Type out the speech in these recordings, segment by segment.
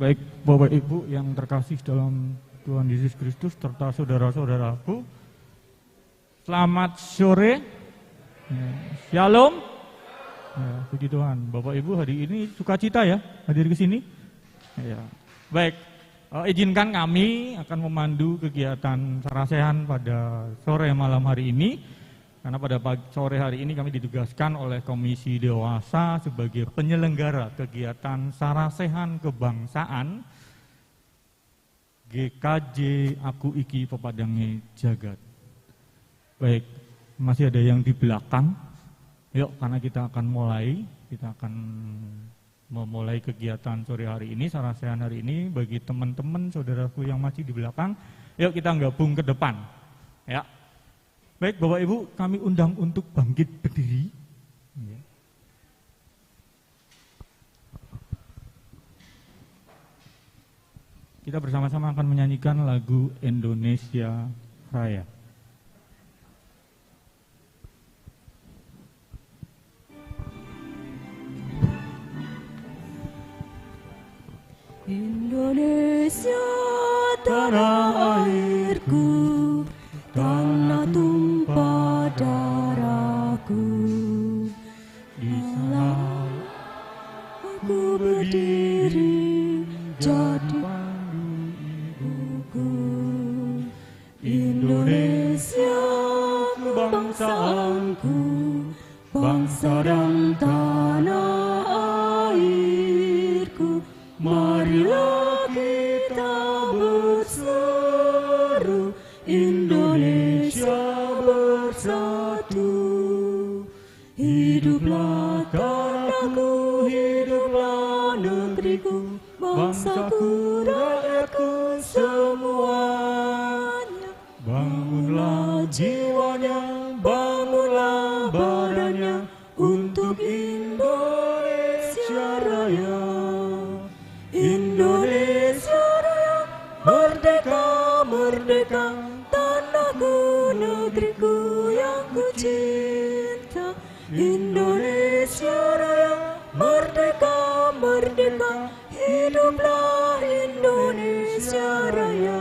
Baik Bapak Ibu yang terkasih dalam Tuhan Yesus Kristus serta saudara-saudaraku, selamat sore, shalom. Ya, puji Tuhan. Bapak Ibu hari ini sukacita ya hadir ke sini. Ya. Baik, izinkan kami akan memandu kegiatan sarasehan pada sore malam hari ini. Karena pada sore hari ini kami ditugaskan oleh Komisi Dewasa sebagai penyelenggara kegiatan sarasehan kebangsaan GKJ Aku Iki Pepadange Jagat. Baik, masih ada yang di belakang. Yuk, karena kita akan memulai kegiatan sore hari ini, sarasehan hari ini. Bagi teman-teman, saudaraku yang masih di belakang, yuk kita gabung ke depan. Ya. Baik Bapak Ibu, kami undang untuk bangkit berdiri. Kita bersama-sama akan menyanyikan lagu Indonesia Raya. Indonesia tanah airku, tanah tumpah darahku. Di sana aku berdiri jadi pandu ibuku. Indonesia kebangsaanku, bangsa dan tanah airku. Marilah kita berseru, Indonesia bersatu. Hiduplah tanahku, hiduplah negeriku, bangsaku, rakyatku semuanya. Bangunlah jiwanya, bangunlah badannya untuk Indonesia Raya. Indonesia Raya, merdeka, merdeka, tanahku, negeriku yang ku cinta. Indonesia Raya, merdeka, merdeka, hiduplah Indonesia Raya.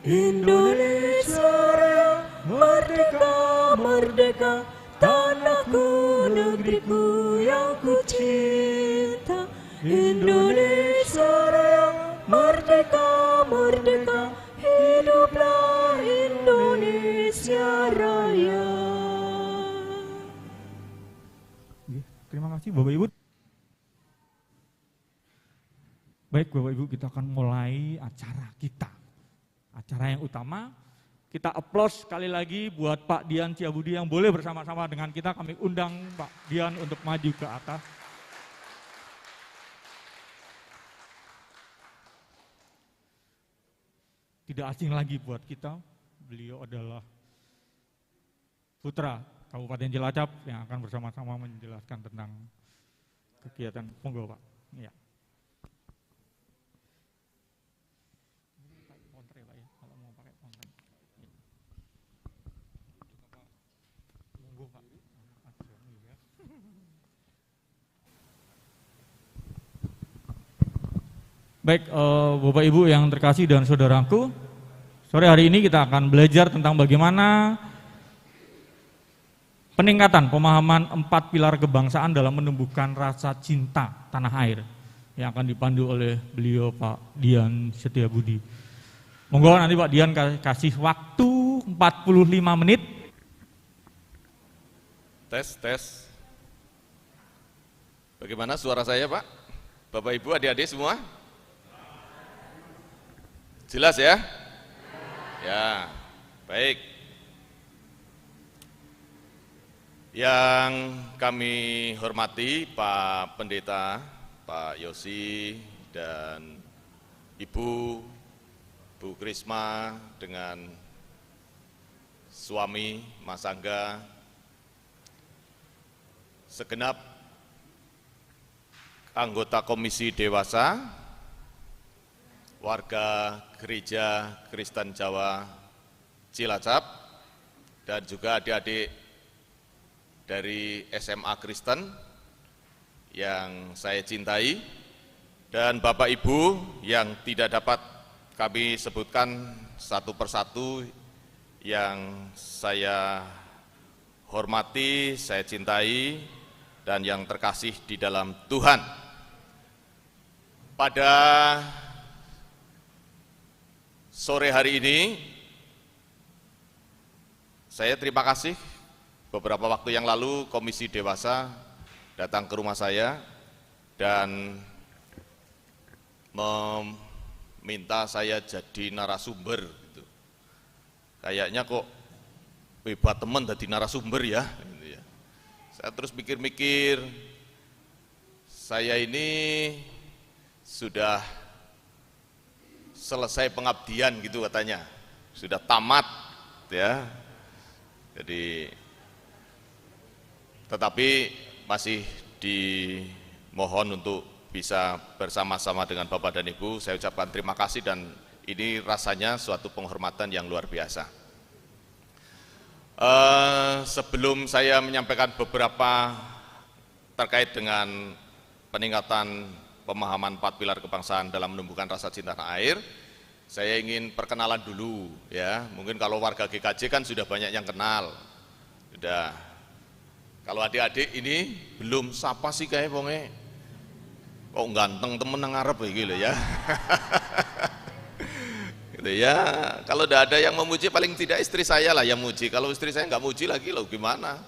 Indonesia Raya, merdeka, merdeka, tanahku, negeriku yang ku cinta. Indonesia Raya, merdeka, merdeka, hiduplah Indonesia Raya. Terima kasih Bapak Ibu. Baik Bapak Ibu, kita akan mulai acara kita. Acara yang utama, kita aplaus sekali lagi buat Pak Dian Ciabudi yang boleh bersama-sama dengan kita. Kami undang Pak Dian untuk maju ke atas. Tidak asing lagi buat kita, beliau adalah putra Kabupaten Cilacap yang akan bersama-sama menjelaskan tentang kegiatan. Monggo Pak. Ya. Kalau mau pakai kontre. Monggo Pak. Baik, Bapak Ibu yang terkasih dan saudaraku, sore hari ini kita akan belajar tentang bagaimana peningkatan pemahaman 4 pilar kebangsaan dalam menumbuhkan rasa cinta tanah air yang akan dipandu oleh beliau Pak Dian Setiabudi. Monggo nanti Pak Dian kasih waktu 45 menit. Tes. Bagaimana suara saya Pak? Bapak Ibu, adik-adik semua? Jelas ya? Ya, baik. Yang kami hormati Pak Pendeta, Pak Yosi, dan Ibu Krisma dengan suami Mas Angga, segenap anggota Komisi Dewasa, warga Gereja Kristen Jawa Cilacap, dan juga adik-adik dari SMA Kristen yang saya cintai, dan Bapak Ibu yang tidak dapat kami sebutkan satu persatu, yang saya hormati, saya cintai, dan yang terkasih di dalam Tuhan. Pada sore hari ini, saya terima kasih. Beberapa waktu yang lalu Komisi Dewasa datang ke rumah saya dan meminta saya jadi narasumber gitu. Kayaknya kok hebat teman jadi narasumber ya, gitu ya. Saya terus mikir-mikir, saya ini sudah selesai pengabdian gitu katanya, sudah tamat ya. Jadi tetapi masih dimohon untuk bisa bersama-sama dengan Bapak dan Ibu. Saya ucapkan terima kasih dan ini rasanya suatu penghormatan yang luar biasa. Sebelum saya menyampaikan beberapa terkait dengan peningkatan pemahaman 4 pilar kebangsaan dalam menumbuhkan rasa cinta tanah air, saya ingin perkenalan dulu ya. Mungkin kalau warga GKJ kan sudah banyak yang kenal. Sudah. Kalau adik-adik ini belum, siapa sih kayak wonge? Kok ganteng temen nang ngarep gitu ya. Gitu ya. Kalau tidak ada yang memuji, paling tidak istri saya lah yang muji. Kalau istri saya nggak muji lagi loh gimana?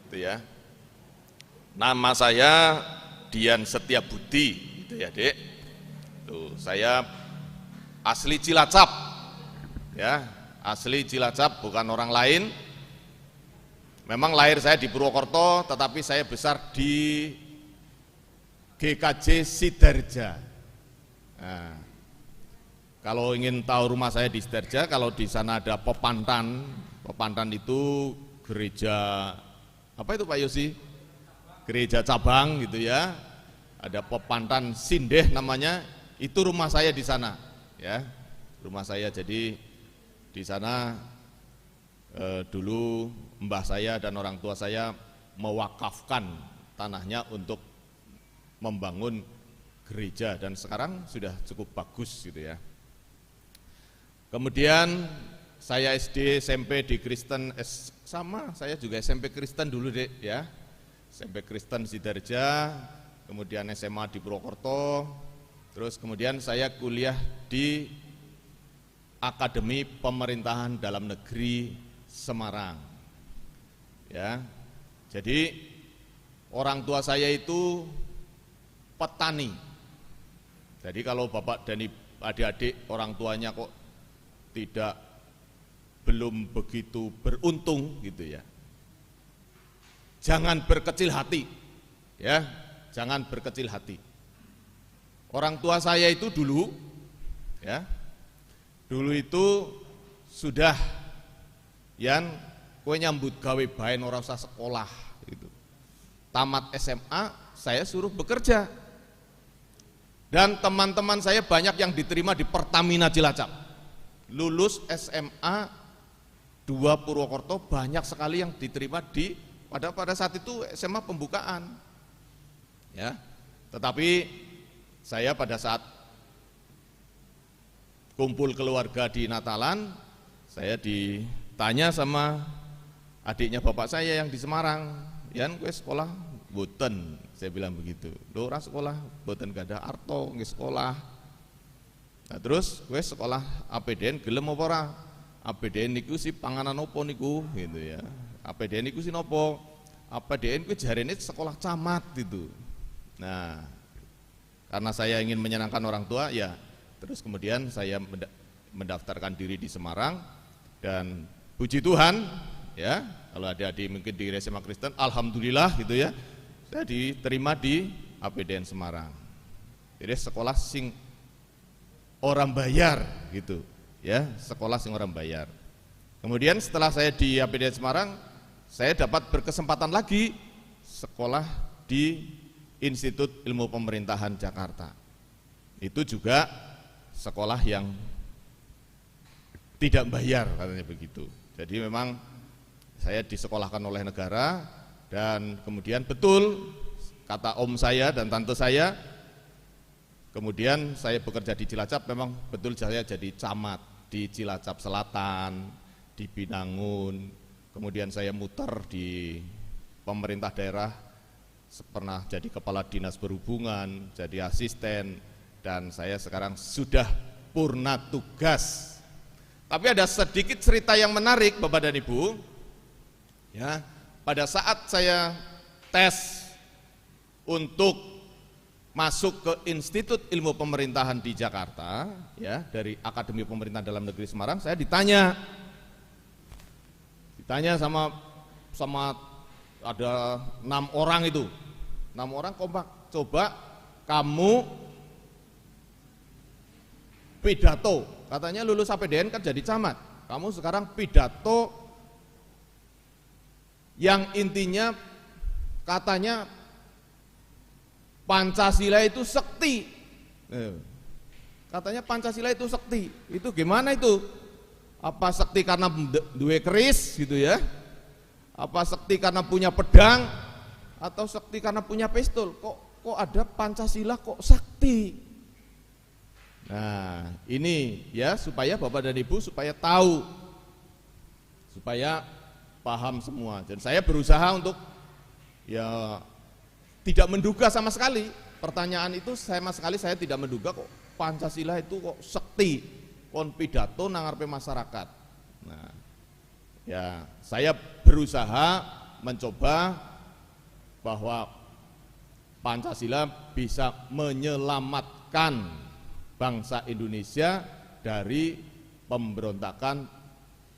Gitu ya. Nama saya Dian Setiabudi, gitu ya, Dek. Tuh, saya asli Cilacap. Ya, asli Cilacap, bukan orang lain. Memang lahir saya di Purwokerto, tetapi saya besar di GKJ Sidarja. Nah, kalau ingin tahu rumah saya di Sidarja, kalau di sana ada Pepantan. Pepantan itu gereja apa itu Pak Yosi? Gereja cabang gitu ya. Ada Pepantan Sindeh namanya. Itu rumah saya di sana, ya. Rumah saya, jadi di sana dulu mbah saya dan orang tua saya mewakafkan tanahnya untuk membangun gereja dan sekarang sudah cukup bagus gitu ya. Kemudian saya SD, SMP di Kristen, sama saya juga SMP Kristen dulu Dek ya. SMP Kristen Sidarja, kemudian SMA di Purwokerto, terus kemudian saya kuliah di Akademi Pemerintahan Dalam Negeri Semarang. Ya. Jadi orang tua saya itu petani. Jadi kalau Bapak dan adik-adik orang tuanya kok belum begitu beruntung gitu ya, jangan berkecil hati, ya, jangan berkecil hati. Orang tua saya itu dulu, ya, dulu itu sudah, yang kue nyambut gawe baen ora usah sekolah, gitu. Tamat SMA saya suruh bekerja. Dan teman-teman saya banyak yang diterima di Pertamina Cilacap. Lulus SMA 2 Purwokerto banyak sekali yang diterima pada saat itu SMA pembukaan. Ya. Tetapi saya pada saat kumpul keluarga di Natalan, saya ditanya sama adiknya bapak saya yang di Semarang, "Yan, kowe sekolah boten?" Saya bilang begitu. "Lho, ora sekolah boten gak ada arto nggih sekolah." Nah, terus kowe sekolah APDN gelem apa ora? APDN niku si panganan opo niku gitu ya. APDN niku si nopo? APDN kuwi jarene sekolah camat gitu. Nah, karena saya ingin menyenangkan orang tua ya, terus kemudian saya mendaftarkan diri di Semarang dan puji Tuhan ya, kalau adik-adik mungkin di SMA Kristen, alhamdulillah gitu ya. Saya diterima di APDN Semarang. Jadi sekolah sing orang bayar gitu, ya, sekolah sing orang bayar. Kemudian setelah saya di APDN Semarang, saya dapat berkesempatan lagi sekolah di Institut Ilmu Pemerintahan Jakarta. Itu juga sekolah yang tidak bayar katanya begitu. Jadi memang saya disekolahkan oleh negara. Dan kemudian betul kata om saya dan tante saya, Kemudian saya bekerja di Cilacap, memang betul saya jadi camat di Cilacap Selatan, di Binangun. Kemudian saya muter di pemerintah daerah, pernah jadi kepala dinas perhubungan, jadi asisten, dan saya sekarang sudah purna tugas. Tapi ada sedikit cerita yang menarik Bapak dan Ibu. Ya, pada saat saya tes untuk masuk ke Institut Ilmu Pemerintahan di Jakarta, ya, dari Akademi Pemerintahan Dalam Negeri Semarang, saya ditanya sama ada 6 orang itu, 6 orang kompak, coba kamu pidato, katanya lulus APDN kan jadi camat, kamu sekarang pidato yang intinya katanya Pancasila itu sekti. Katanya Pancasila itu sekti. Itu gimana itu? Apa sekti karena duwe keris gitu ya? Apa sekti karena punya pedang? Atau sekti karena punya pistol? Kok ada Pancasila kok sakti? Nah, ini ya supaya Bapak dan Ibu supaya tahu, supaya paham semua. Dan saya berusaha untuk ya tidak menduga sama sekali. Pertanyaan itu sama sekali saya tidak menduga kok Pancasila itu kok sekti, kon pidato nang ngarepe masyarakat. Nah, ya saya berusaha mencoba bahwa Pancasila bisa menyelamatkan bangsa Indonesia dari pemberontakan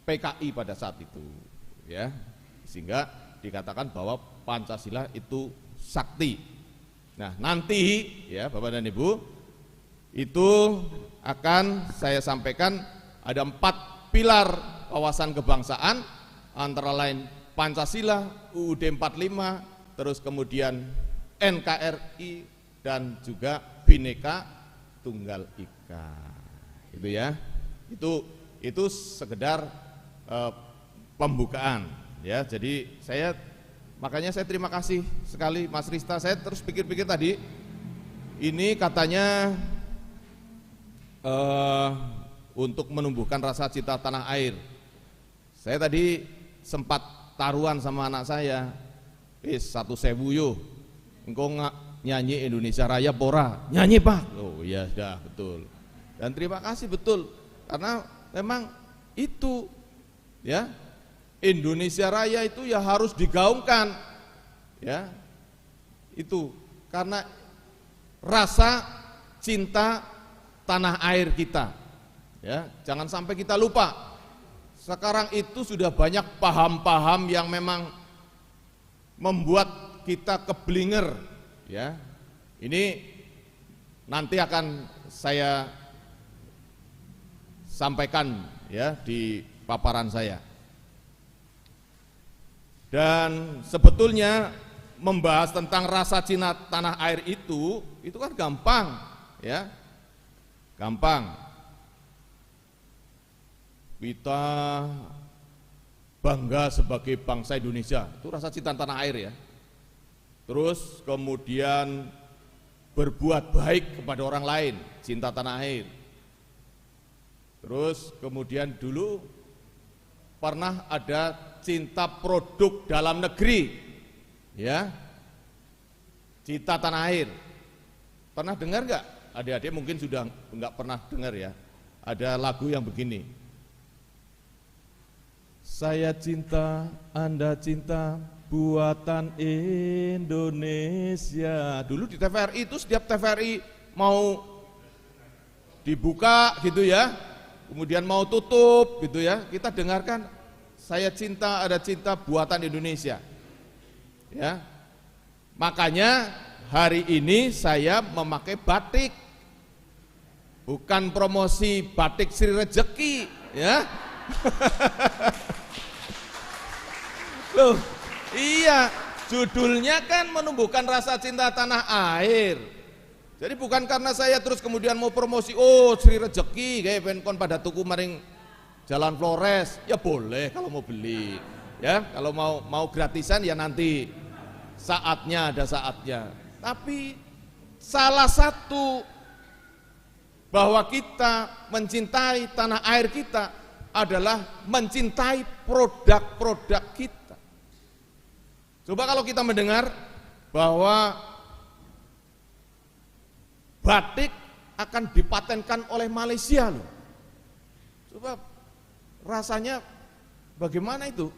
PKI pada saat itu, ya, sehingga dikatakan bahwa Pancasila itu sakti. Nah, nanti ya Bapak dan Ibu, itu akan saya sampaikan ada 4 pilar wawasan kebangsaan, antara lain Pancasila, UUD 45, terus kemudian NKRI dan juga Bhinneka Tunggal Ika. Itu ya. Itu sekedar pembukaan ya. Jadi makanya saya terima kasih sekali Mas Rista. Saya terus pikir-pikir tadi, ini katanya untuk menumbuhkan rasa cinta tanah air. Saya tadi sempat taruhan sama anak saya, 1.000 yo, engkau nyanyi Indonesia Raya pora, nyanyi Pak. Oh iya sudah, betul. Dan terima kasih betul, karena memang itu ya, Indonesia Raya itu ya harus digaungkan, ya, itu karena rasa cinta tanah air kita, ya, jangan sampai kita lupa. Sekarang itu sudah banyak paham-paham yang memang membuat kita keblinger, ya. Ini nanti akan saya sampaikan ya di paparan saya. Dan sebetulnya membahas tentang rasa cinta tanah air itu kan gampang, ya, gampang. Kita bangga sebagai bangsa Indonesia, itu rasa cinta tanah air ya. Terus kemudian berbuat baik kepada orang lain, cinta tanah air. Terus kemudian dulu pernah ada cinta produk dalam negeri, ya, cinta tanah air. Pernah dengar nggak? Adik-adik mungkin sudah nggak pernah dengar ya. Ada lagu yang begini. Saya cinta, Anda cinta, buatan Indonesia. Dulu di TVRI itu setiap TVRI mau dibuka gitu ya, kemudian mau tutup gitu ya, kita dengarkan saya cinta, ada cinta buatan Indonesia, ya. Makanya hari ini saya memakai batik, bukan promosi batik Sri Rejeki, ya. Loh, iya, judulnya kan menumbuhkan rasa cinta tanah air. Jadi bukan karena saya terus kemudian mau promosi, oh Sri Rejeki kayak penkon pada tuku maring Jalan Flores, ya boleh kalau mau beli, ya. Kalau mau gratisan ya nanti saatnya, ada saatnya. Tapi salah satu bahwa kita mencintai tanah air kita adalah mencintai produk-produk kita. Coba kalau kita mendengar bahwa batik akan dipatenkan oleh Malaysia loh. Coba rasanya bagaimana itu?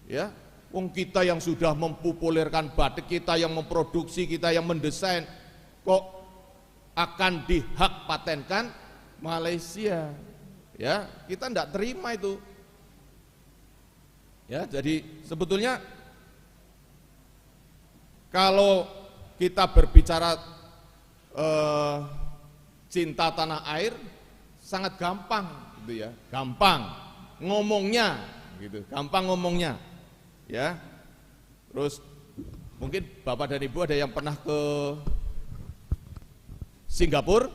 Ya, wong kita yang sudah mempopulerkan batik, kita yang memproduksi, kita yang mendesain, kok akan dihak patenkan Malaysia? Ya, kita tidak terima itu. Ya, jadi sebetulnya kalau kita berbicara cinta tanah air sangat gampang gitu ya, gampang ngomongnya gitu, gampang ngomongnya ya. Terus mungkin Bapak dan Ibu ada yang pernah ke Singapura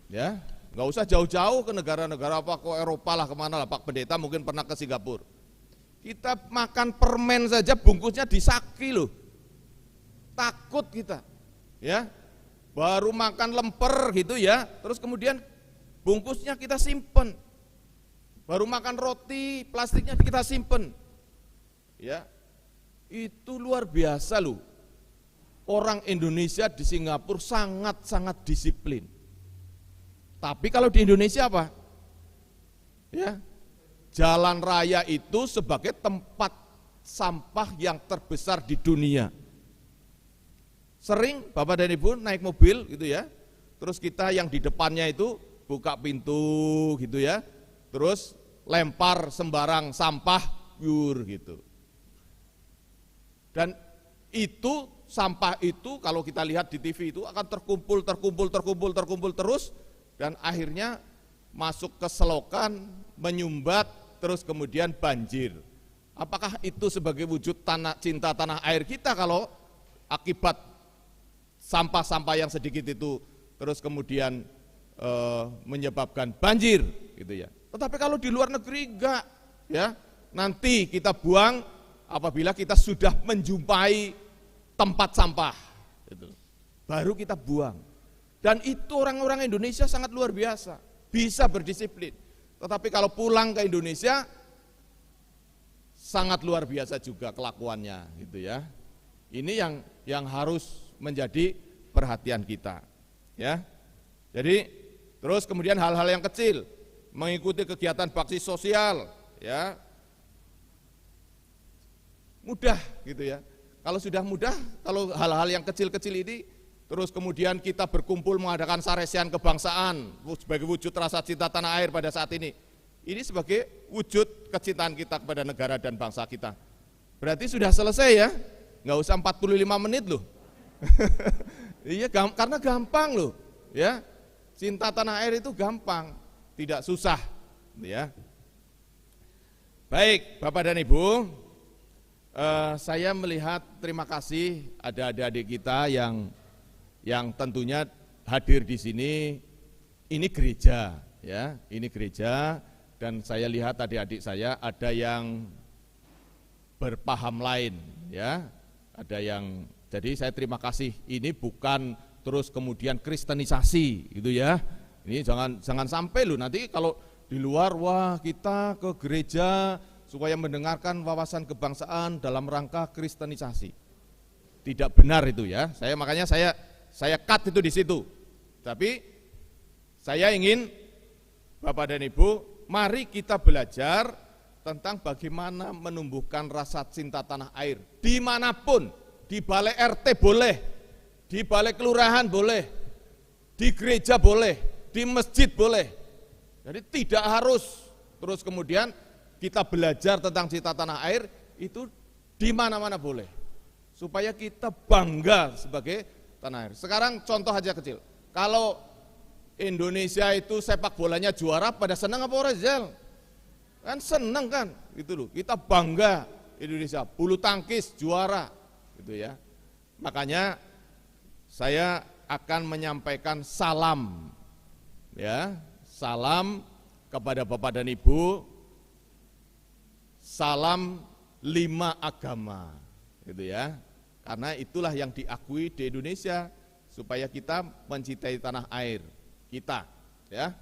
ya, nggak usah jauh-jauh ke negara-negara apa, ke Eropa lah, kemana lah. Pak Pendeta mungkin pernah ke Singapura. Kita makan permen saja bungkusnya disaki loh, takut kita ya. Baru makan lemper gitu ya, terus kemudian bungkusnya kita simpen. Baru makan roti, plastiknya kita simpen. Ya, itu luar biasa loh. Orang Indonesia di Singapura sangat-sangat disiplin. Tapi kalau di Indonesia apa? Ya, jalan raya itu sebagai tempat sampah yang terbesar di dunia. Sering Bapak dan Ibu naik mobil gitu ya, terus kita yang di depannya itu buka pintu gitu ya, terus lempar sembarang sampah pure gitu. Dan itu sampah itu kalau kita lihat di TV itu akan terkumpul terus, dan akhirnya masuk ke selokan, menyumbat, terus kemudian banjir. Apakah itu sebagai wujud cinta tanah air kita kalau akibat sampah-sampah yang sedikit itu terus kemudian menyebabkan banjir gitu ya. Tetapi kalau di luar negeri enggak ya, nanti kita buang apabila kita sudah menjumpai tempat sampah gitu. Baru kita buang. Dan itu orang-orang Indonesia sangat luar biasa, bisa berdisiplin. Tetapi kalau pulang ke Indonesia sangat luar biasa juga kelakuannya gitu ya. Ini yang harus menjadi perhatian kita ya. Jadi terus kemudian hal-hal yang kecil, mengikuti kegiatan bakti sosial ya, mudah gitu ya. Kalau sudah mudah, kalau hal-hal yang kecil-kecil ini, terus kemudian kita berkumpul mengadakan saresian kebangsaan sebagai wujud rasa cinta tanah air pada saat ini sebagai wujud kecintaan kita kepada negara dan bangsa kita. Berarti sudah selesai ya, nggak usah 45 menit loh. Iya, karena gampang loh ya, cinta tanah air itu gampang, tidak susah ya. Baik Bapak dan Ibu, saya melihat terima kasih ada adik-adik kita yang tentunya hadir di sini. Ini gereja ya, ini gereja, dan saya lihat adik-adik saya ada yang berpaham lain ya, ada yang. Jadi saya terima kasih, ini bukan terus kemudian kristenisasi gitu ya. Ini jangan sampai loh nanti kalau di luar, wah kita ke gereja supaya mendengarkan wawasan kebangsaan dalam rangka kristenisasi. Tidak benar itu ya. Makanya saya cut itu di situ. Tapi saya ingin Bapak dan Ibu, mari kita belajar tentang bagaimana menumbuhkan rasa cinta tanah air dimanapun. Di balai RT boleh, di balai kelurahan boleh, di gereja boleh, di masjid boleh. Jadi tidak harus terus kemudian kita belajar tentang cinta tanah air itu di mana-mana boleh. Supaya kita bangga sebagai tanah air. Sekarang contoh aja kecil. Kalau Indonesia itu sepak bolanya juara, pada senang apa orang Rizal? Kan senang kan, gitu loh. Kita bangga Indonesia, bulu tangkis juara. Gitu ya. Makanya saya akan menyampaikan salam ya, salam kepada Bapak dan Ibu, salam 5 agama gitu ya. Karena itulah yang diakui di Indonesia supaya kita mencintai tanah air kita Ya.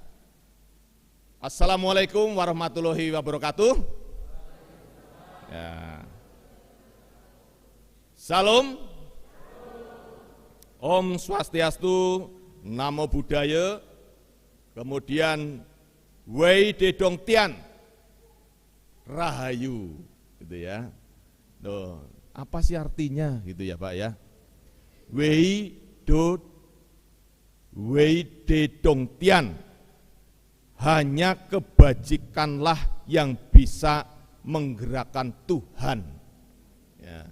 Assalamualaikum warahmatullahi wabarakatuh. Ya. Salam. Om Swastiastu, Namo Buddhaya. Kemudian Wei Dedong Tian, Rahayu, gitu ya. Loh, apa sih artinya gitu ya Pak ya? Wei Dedong Tian, hanya kebajikanlah yang bisa menggerakkan Tuhan. Ya.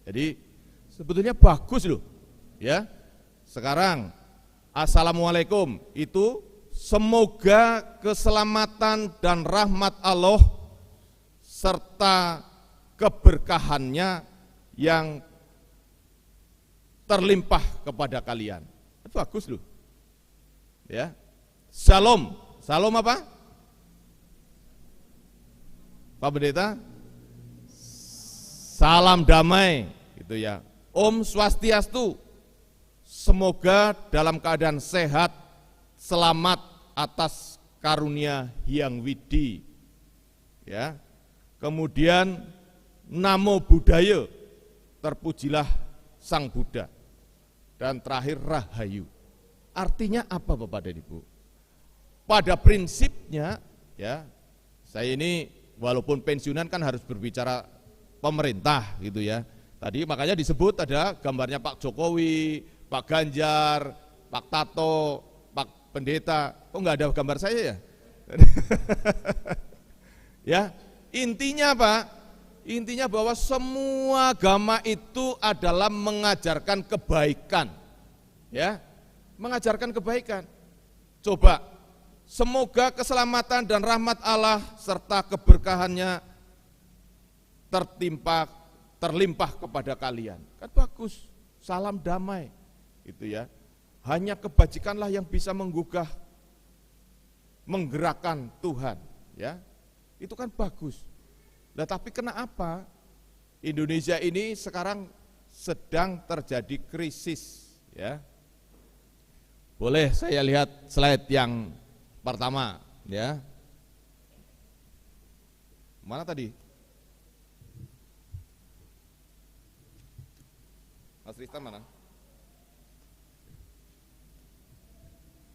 Jadi sebetulnya bagus loh, ya. Sekarang Assalamualaikum itu semoga keselamatan dan rahmat Allah serta keberkahannya yang terlimpah kepada kalian. Itu bagus loh. Ya. Shalom. Shalom apa? Pak Pendeta? Salam damai, gitu ya. Om Swastiastu. Semoga dalam keadaan sehat, selamat atas karunia Hyang Widi. Ya. Kemudian Namo Buddhaya, terpujilah Sang Buddha. Dan terakhir Rahayu. Artinya apa Bapak dan Ibu? Pada prinsipnya ya, saya ini walaupun pensiunan kan harus berbicara pemerintah gitu ya. Tadi makanya disebut ada gambarnya Pak Jokowi, Pak Ganjar, Pak Tato, Pak Pendeta. Kok nggak ada gambar saya ya? Ya, intinya apa? Intinya bahwa semua agama itu adalah mengajarkan kebaikan. Ya, mengajarkan kebaikan. Coba, semoga keselamatan dan rahmat Allah serta keberkahannya terlimpah kepada kalian. Kan bagus, salam damai. Itu ya. Hanya kebajikanlah yang bisa menggugah, menggerakkan Tuhan, ya. Itu kan bagus. Nah, tapi kenapa Indonesia ini sekarang sedang terjadi krisis, ya? Boleh saya lihat slide yang pertama, ya. Mana tadi? Mas Rista mana?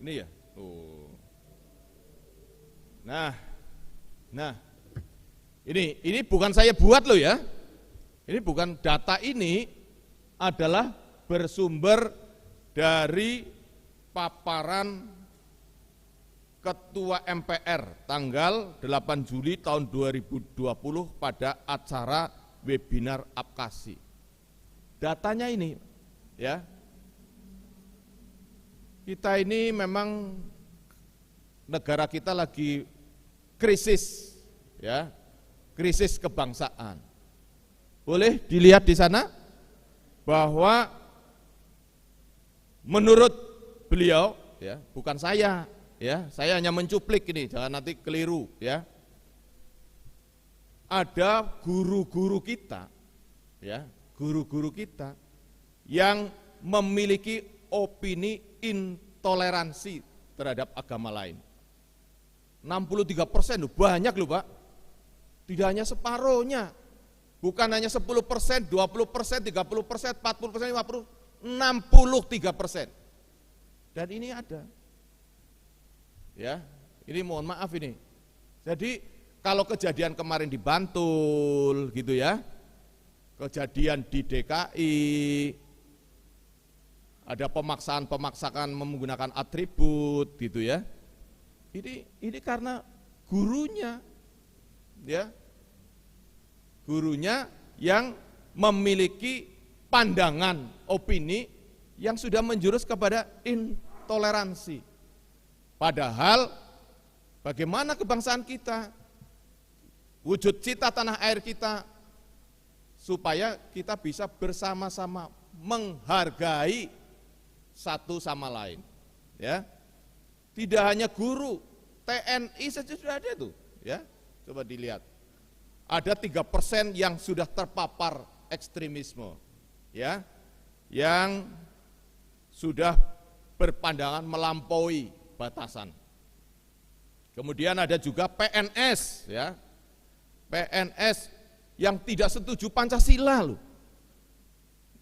Ini ya? Oh. Nah. Ini bukan saya buat loh ya. Ini bukan data, ini adalah bersumber dari paparan Ketua MPR tanggal 8 Juli tahun 2020 pada acara webinar Apkasi. Datanya ini ya. Kita ini memang negara kita lagi krisis ya. Krisis kebangsaan. Boleh dilihat di sana bahwa menurut beliau ya, bukan saya ya, saya hanya mencuplik ini, jangan nanti keliru ya. Ada guru-guru kita ya, guru-guru kita yang memiliki opini intoleransi terhadap agama lain. 63% loh, banyak loh Pak. Tidak hanya separuhnya, bukan hanya 10%, 20%, 30%, 40%, 50%, 63%. Dan ini ada. Ya, ini mohon maaf ini. Jadi kalau kejadian kemarin di Bantul gitu ya, kejadian di DKI, ada pemaksaan menggunakan atribut gitu ya. Ini karena gurunya. Ya, gurunya yang memiliki pandangan, opini yang sudah menjurus kepada intoleransi. Padahal bagaimana kebangsaan kita, wujud cita tanah air kita, supaya kita bisa bersama-sama menghargai satu sama lain. Ya, tidak hanya guru, TNI saja sudah ada tuh. Ya. Coba dilihat, ada 3% yang sudah terpapar ekstremisme, ya, yang sudah berpandangan melampaui batasan, Kemudian ada juga PNS, ya. PNS yang tidak setuju Pancasila loh.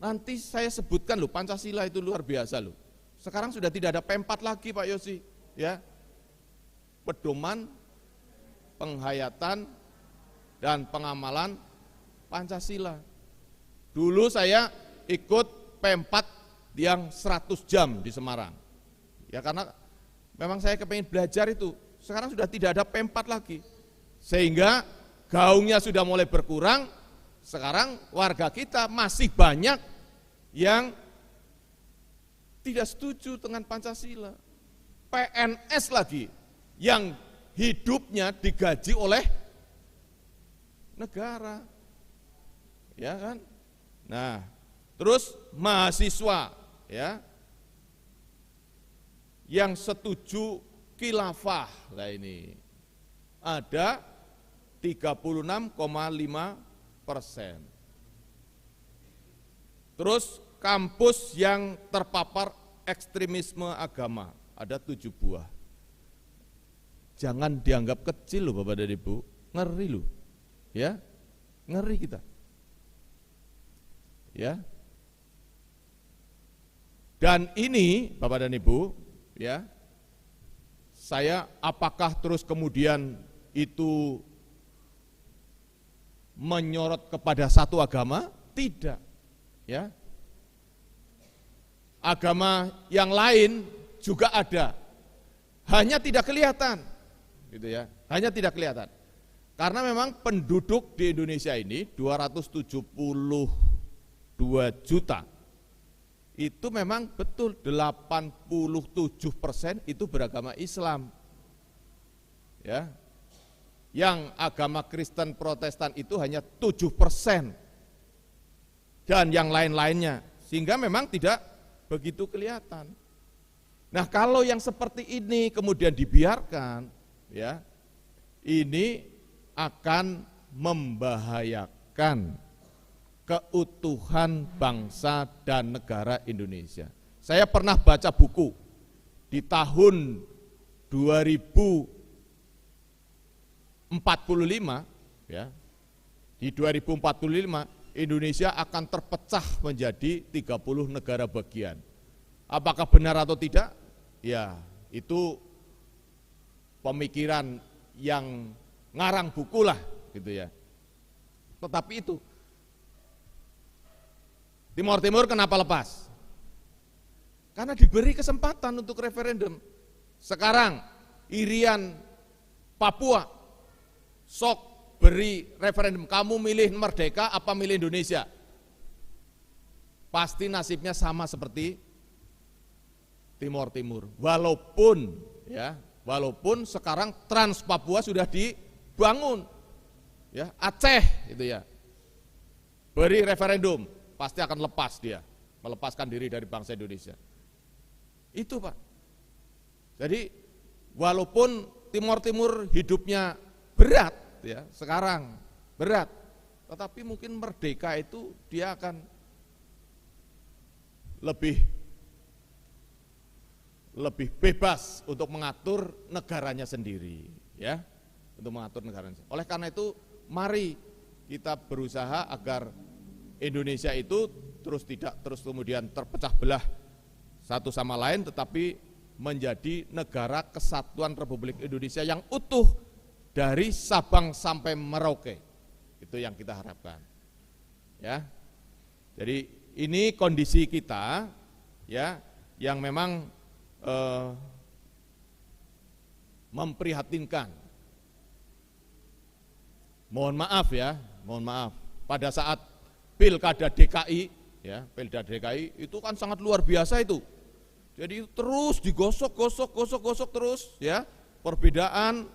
Nanti saya sebutkan loh, Pancasila itu luar biasa loh. Sekarang sudah tidak ada P4 lagi Pak Yosi, ya. Pedoman, penghayatan, dan pengamalan Pancasila. Dulu saya ikut P4 yang 100 jam di Semarang. Ya karena memang saya kepengen belajar itu. Sekarang sudah tidak ada P4 lagi. Sehingga gaungnya sudah mulai berkurang. Sekarang warga kita masih banyak yang tidak setuju dengan Pancasila. PNS lagi yang hidupnya digaji oleh negara. Ya kan? Nah, terus mahasiswa ya yang setuju khilafah. Lah ini ada 36,5%. Terus kampus yang terpapar ekstremisme agama ada 7 buah. Jangan dianggap kecil loh Bapak dan Ibu, ngeri loh. Ya, ngeri kita. Ya. Dan ini Bapak dan Ibu, ya. Saya apakah terus kemudian itu menyorot kepada satu agama? Tidak. Ya. Agama yang lain juga ada. Hanya tidak kelihatan. Gitu ya. Hanya tidak kelihatan. Karena memang penduduk di Indonesia ini 272 juta. Itu memang betul 87% itu beragama Islam. Ya. Yang agama Kristen Protestan itu hanya 7%. Dan yang lain-lainnya. Sehingga memang tidak begitu kelihatan. Nah, kalau yang seperti ini kemudian dibiarkan, ya, ini akan membahayakan keutuhan bangsa dan negara Indonesia. Saya pernah baca buku di tahun 2045, ya, di 2045 Indonesia akan terpecah menjadi 30 negara bagian. Apakah benar atau tidak? Ya, itu pemikiran yang ngarang buku lah, gitu ya. Tetapi itu Timor Timur kenapa lepas? Karena diberi kesempatan untuk referendum. Sekarang Irian Papua sok beri referendum, kamu milih merdeka apa milih Indonesia? Pasti nasibnya sama seperti Timor Timur. Walaupun ya, walaupun sekarang Trans Papua sudah dibangun. Ya, Aceh itu ya. Beri referendum, pasti akan lepas dia, melepaskan diri dari bangsa Indonesia. Itu Pak. Jadi walaupun Timor Timur hidupnya berat ya, sekarang berat, tetapi mungkin merdeka itu dia akan lebih bebas untuk mengatur negaranya sendiri, ya, untuk mengatur negaranya. Oleh karena itu, mari kita berusaha agar Indonesia itu tidak terus kemudian terpecah belah satu sama lain, tetapi menjadi negara kesatuan Republik Indonesia yang utuh dari Sabang sampai Merauke. Itu yang kita harapkan. Ya. Jadi ini kondisi kita ya yang memang memprihatinkan. Mohon maaf ya, mohon maaf. Pada saat Pilkada DKI, ya, Pilkada DKI itu kan sangat luar biasa itu. Jadi terus digosok terus, ya. Perbedaan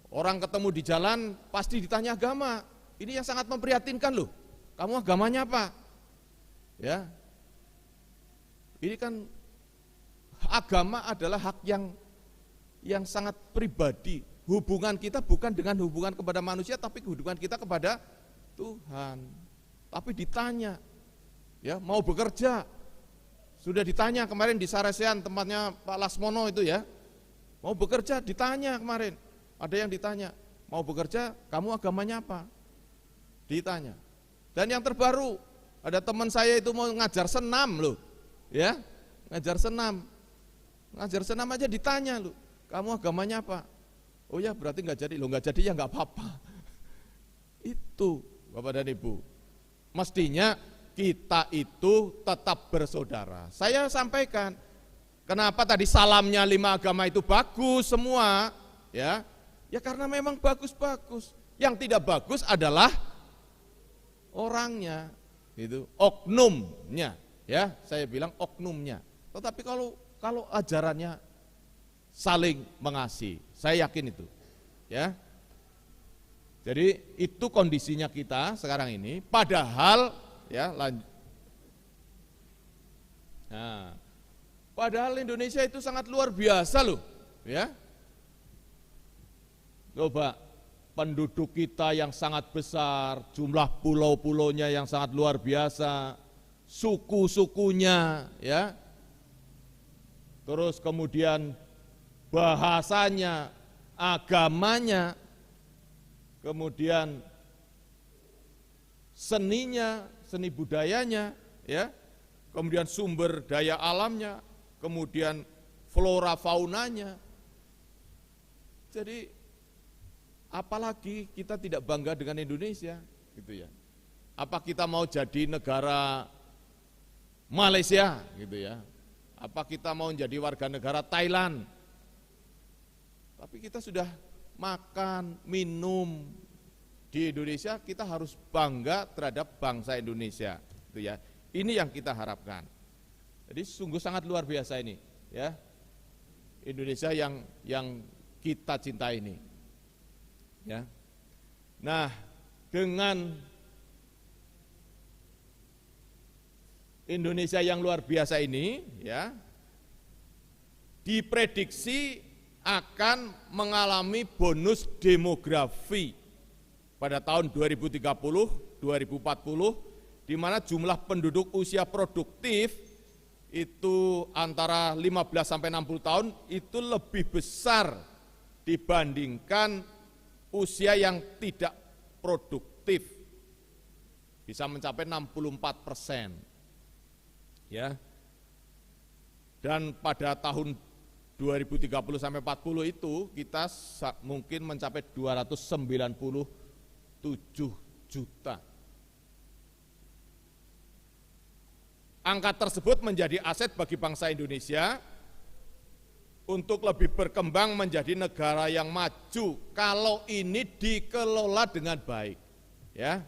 orang ketemu di jalan pasti ditanya agama. Ini yang sangat memprihatinkan loh. Kamu agamanya apa? Ya. Ini kan agama adalah hak yang sangat pribadi. Hubungan kita bukan dengan hubungan kepada manusia, tapi hubungan kita kepada Tuhan. Tapi ditanya, ya, mau bekerja. Sudah ditanya kemarin di Saresean, tempatnya Pak Lasmono itu ya. Mau bekerja ditanya kemarin, ada yang ditanya, mau bekerja kamu agamanya apa? Ditanya. Dan yang terbaru, ada teman saya itu mau ngajar senam loh, ya, ngajar senam aja ditanya loh, kamu agamanya apa? Oh ya berarti nggak jadi, loh nggak jadi ya nggak apa-apa. Itu Bapak dan Ibu, mestinya kita itu tetap bersaudara. Saya sampaikan, kenapa tadi salamnya 5 agama itu bagus semua, ya karena memang bagus-bagus. Yang tidak bagus adalah orangnya, itu oknumnya, ya saya bilang oknumnya. Tetapi kalau ajarannya saling mengasihi, saya yakin itu, ya. Jadi itu kondisinya kita sekarang ini. Padahal, ya lanjut. Nah, padahal Indonesia itu sangat luar biasa loh, ya. Coba penduduk kita yang sangat besar, jumlah pulau-pulaunya yang sangat luar biasa, suku-sukunya, ya. Terus kemudian bahasanya, agamanya, kemudian seninya, seni budayanya, ya. Kemudian sumber daya alamnya, kemudian flora faunanya. Jadi apalagi kita tidak bangga dengan Indonesia, gitu ya. Apa kita mau jadi negara Malaysia, gitu ya. Apa kita mau jadi warga negara Thailand. Tapi kita sudah makan, minum di Indonesia, kita harus bangga terhadap bangsa Indonesia, gitu ya. Ini yang kita harapkan. Jadi sungguh sangat luar biasa ini, ya. Indonesia yang kita cintai ini. Ya. Nah, dengan Indonesia yang luar biasa ini, ya, diprediksi akan mengalami bonus demografi pada tahun 2030-2040, di mana jumlah penduduk usia produktif itu antara 15 sampai 60 tahun itu lebih besar dibandingkan usia yang tidak produktif, bisa mencapai 64%, ya. Dan pada tahun 2030 sampai 40 itu kita mungkin mencapai 297 juta. Angka tersebut menjadi aset bagi bangsa Indonesia untuk lebih berkembang menjadi negara yang maju kalau ini dikelola dengan baik, ya.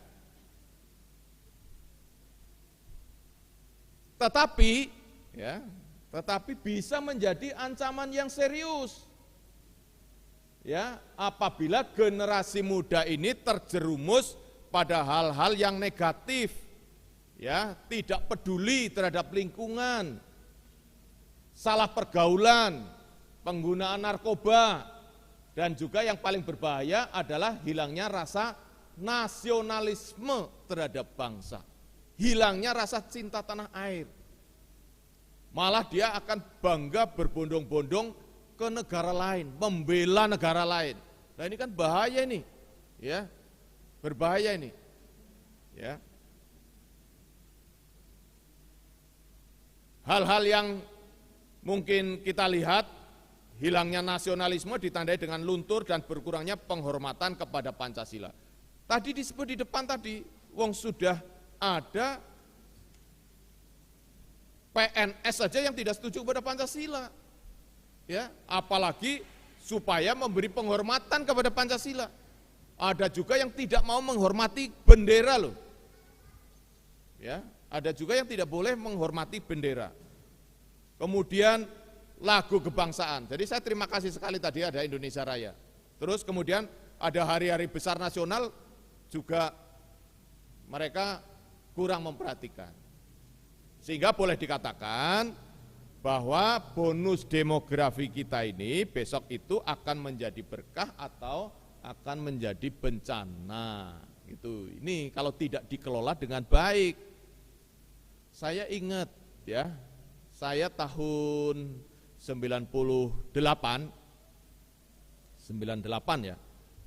Tetapi bisa menjadi ancaman yang serius, ya, apabila generasi muda ini terjerumus pada hal-hal yang negatif, ya, tidak peduli terhadap lingkungan, salah pergaulan, penggunaan narkoba, dan juga yang paling berbahaya adalah hilangnya rasa nasionalisme terhadap bangsa, hilangnya rasa cinta tanah air. Malah dia akan bangga berbondong-bondong ke negara lain, membela negara lain. Nah ini kan bahaya ini, ya, berbahaya ini, ya. Hal-hal yang mungkin kita lihat, hilangnya nasionalisme ditandai dengan luntur dan berkurangnya penghormatan kepada Pancasila. Tadi disebut di depan tadi, wong sudah ada PNS saja yang tidak setuju kepada Pancasila, ya, apalagi supaya memberi penghormatan kepada Pancasila. Ada juga yang tidak mau menghormati bendera loh, ya, ada juga yang tidak boleh menghormati bendera. Kemudian lagu kebangsaan. Jadi saya terima kasih sekali tadi ada Indonesia Raya. Terus kemudian ada hari-hari besar nasional juga mereka kurang memperhatikan. Sehingga boleh dikatakan bahwa bonus demografi kita ini besok itu akan menjadi berkah atau akan menjadi bencana. Gitu. Ini kalau tidak dikelola dengan baik. Saya ingat, ya, saya tahun 98 98 ya,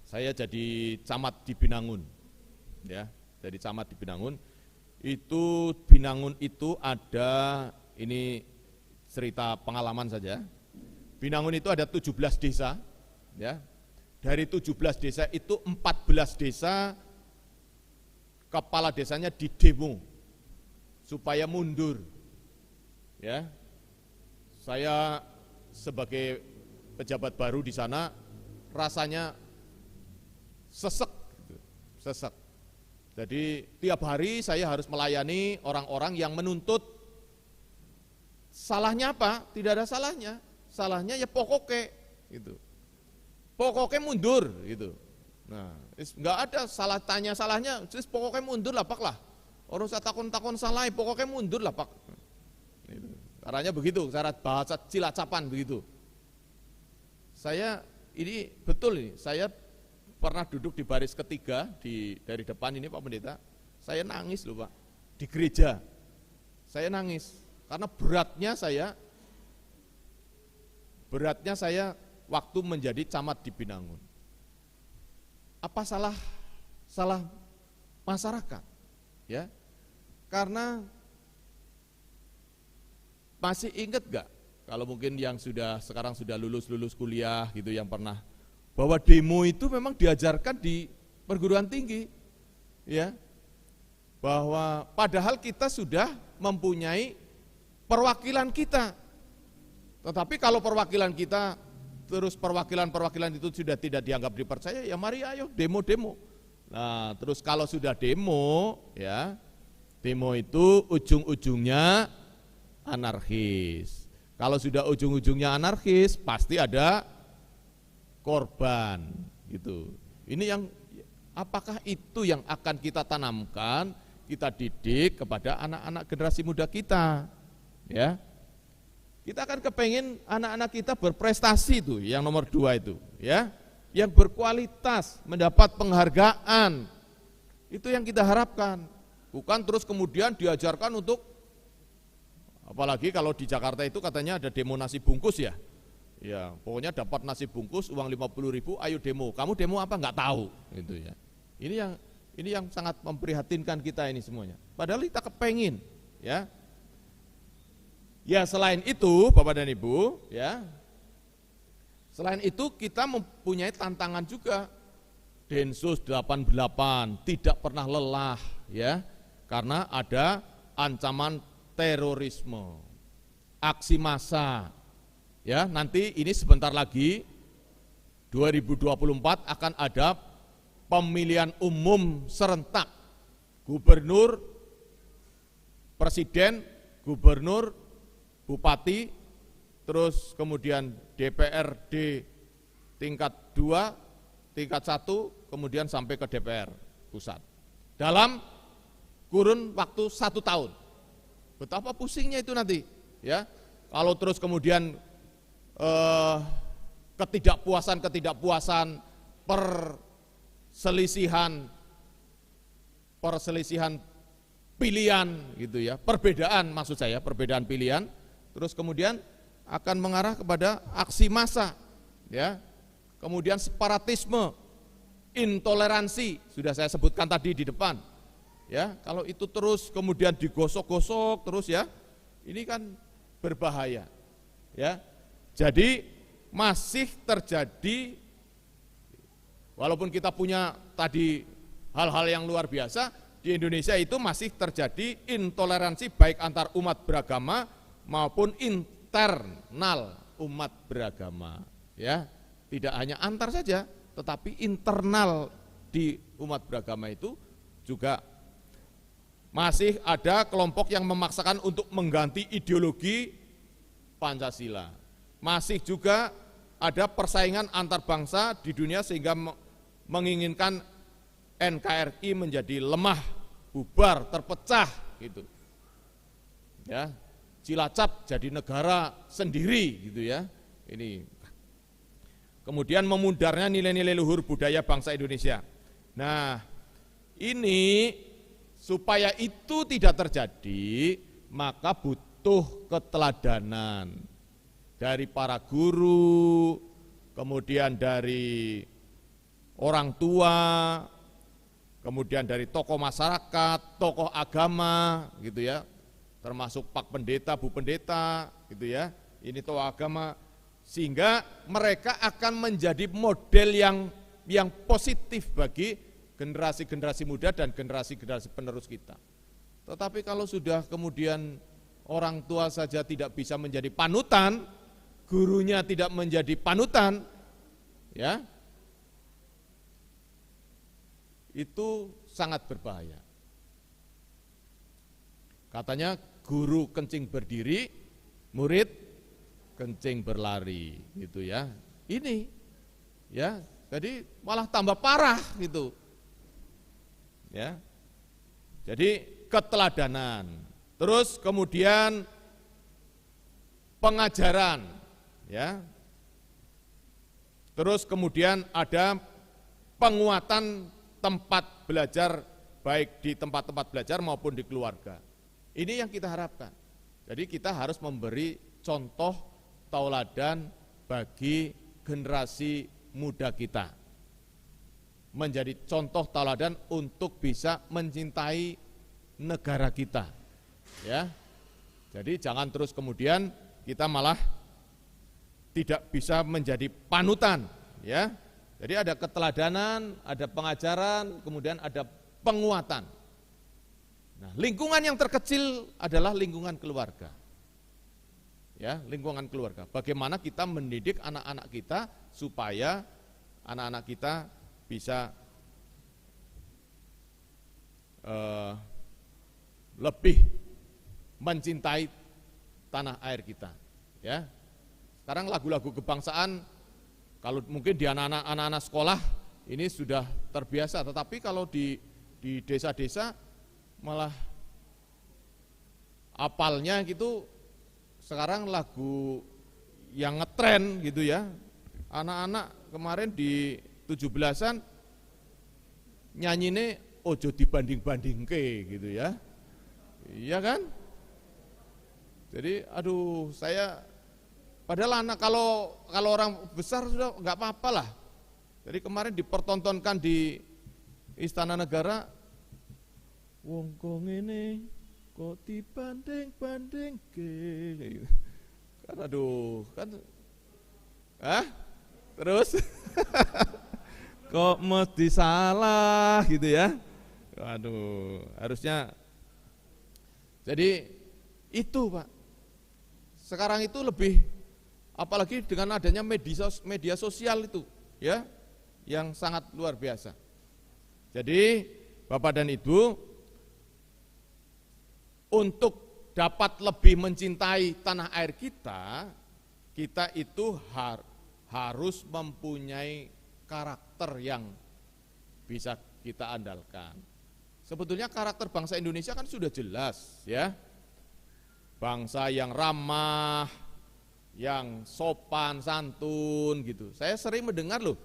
saya jadi camat di Binangun. Ya, jadi camat di Binangun. Itu Binangun itu ada, ini cerita pengalaman saja. Binangun itu ada 17 desa, ya. Dari 17 desa itu 14 desa kepala desanya didemo supaya mundur. Ya. Saya sebagai pejabat baru di sana rasanya sesek. Jadi tiap hari saya harus melayani orang-orang yang menuntut. Salahnya apa? Tidak ada salahnya. Salahnya ya pokoknya gitu. Pokoknya mundur gitu. Nah, enggak ada salah tanya salahnya, terus pokoknya mundur lah Pak lah. Orang saya takon salah, pokoknya mundur lah Pak. Gitu. Caranya begitu, cara bahasa Cilacapan begitu. Saya ini betul ini, saya pernah duduk di baris ketiga dari depan ini Pak Pendeta, saya nangis loh Pak, di gereja, saya nangis, karena beratnya saya waktu menjadi camat di Binangun. Apa salah masyarakat? Ya, karena masih ingat gak, kalau mungkin yang sekarang sudah lulus kuliah gitu, yang pernah bahwa demo itu memang diajarkan di perguruan tinggi, ya, bahwa padahal kita sudah mempunyai perwakilan kita, tetapi kalau perwakilan kita terus perwakilan itu sudah tidak dianggap dipercaya, ya mari ayo demo. Nah terus kalau sudah demo, ya demo itu ujung-ujungnya anarkis. Kalau sudah ujung-ujungnya anarkis pasti ada korban gitu. Ini yang apakah itu yang akan kita tanamkan, kita didik kepada anak-anak generasi muda kita, ya? Kita akan kepengen anak-anak kita berprestasi itu, yang nomor 2 itu, ya, yang berkualitas, mendapat penghargaan. Itu yang kita harapkan. Bukan terus kemudian diajarkan untuk, apalagi kalau di Jakarta itu katanya ada demo nasi bungkus ya. Ya, pokoknya dapat nasi bungkus uang 50.000, ayo demo. Kamu demo apa nggak tahu, gitu ya. Ini yang sangat memprihatinkan kita ini semuanya. Padahal kita kepengin, ya. Ya selain itu, Bapak dan Ibu, ya. Selain itu kita mempunyai tantangan juga. Densus 88 tidak pernah lelah, ya. Karena ada ancaman terorisme, aksi massa. Ya, nanti ini sebentar lagi 2024 akan ada pemilihan umum serentak gubernur, presiden, gubernur, bupati, terus kemudian DPRD tingkat 2, tingkat 1, kemudian sampai ke DPR pusat. Dalam kurun waktu 1 tahun. Betapa pusingnya itu nanti, ya. Kalau terus kemudian ketidakpuasan, perselisihan pilihan gitu ya, perbedaan maksud saya, perbedaan pilihan, terus kemudian akan mengarah kepada aksi massa, ya, kemudian separatisme, intoleransi, sudah saya sebutkan tadi di depan, ya, kalau itu terus kemudian digosok-gosok terus ya, ini kan berbahaya, ya. Jadi masih terjadi, walaupun kita punya tadi hal-hal yang luar biasa, di Indonesia itu masih terjadi intoleransi baik antar umat beragama maupun internal umat beragama, ya. Tidak hanya antar saja, tetapi internal di umat beragama itu juga masih ada kelompok yang memaksakan untuk mengganti ideologi Pancasila. Masih juga ada persaingan antar bangsa di dunia sehingga menginginkan NKRI menjadi lemah, bubar, terpecah gitu. Ya, Cilacap jadi negara sendiri gitu ya. Ini. Kemudian memudarnya nilai-nilai luhur budaya bangsa Indonesia. Nah, ini supaya itu tidak terjadi, maka butuh keteladanan dari para guru, kemudian dari orang tua, kemudian dari tokoh masyarakat, tokoh agama gitu ya, termasuk Pak Pendeta, Bu Pendeta gitu ya, ini tokoh agama, sehingga mereka akan menjadi model yang positif bagi generasi-generasi muda dan generasi-generasi penerus kita. Tetapi kalau sudah kemudian orang tua saja tidak bisa menjadi panutan, gurunya tidak menjadi panutan, ya, itu sangat berbahaya. Katanya guru kencing berdiri, murid kencing berlari, gitu ya. Ini, ya, jadi malah tambah parah gitu, ya. Jadi keteladanan, terus kemudian pengajaran, ya, terus kemudian ada penguatan tempat belajar, baik di tempat-tempat belajar maupun di keluarga. Ini yang kita harapkan. Jadi kita harus memberi contoh tauladan bagi generasi muda kita, menjadi contoh tauladan untuk bisa mencintai negara kita, ya. Jadi jangan terus kemudian kita malah tidak bisa menjadi panutan, ya. Jadi ada keteladanan, ada pengajaran, kemudian ada penguatan. Nah, lingkungan yang terkecil adalah lingkungan keluarga. Ya, lingkungan keluarga. Bagaimana kita mendidik anak-anak kita supaya anak-anak kita bisa lebih mencintai tanah air kita, ya. Sekarang lagu-lagu kebangsaan, kalau mungkin di anak-anak sekolah ini sudah terbiasa, tetapi kalau di desa-desa malah apalnya gitu. Sekarang lagu yang ngetren gitu ya. Anak-anak kemarin di 17-an nyanyine ojo dibanding-bandingke gitu ya. Iya kan? Jadi aduh, saya padahal anak kalau orang besar sudah enggak apa-apa lah. Jadi kemarin dipertontonkan di Istana Negara, wong kok ngene kok dibanding-bandingke. Kan aduh, kan terus kok mesti salah gitu ya. Aduh, harusnya. Jadi itu Pak, sekarang itu lebih, apalagi dengan adanya media sosial itu ya, yang sangat luar biasa. Jadi Bapak dan Ibu, untuk dapat lebih mencintai tanah air kita itu harus mempunyai karakter yang bisa kita andalkan. Sebetulnya karakter bangsa Indonesia kan sudah jelas ya. Bangsa yang ramah, yang sopan, santun gitu. Saya sering mendengar loh,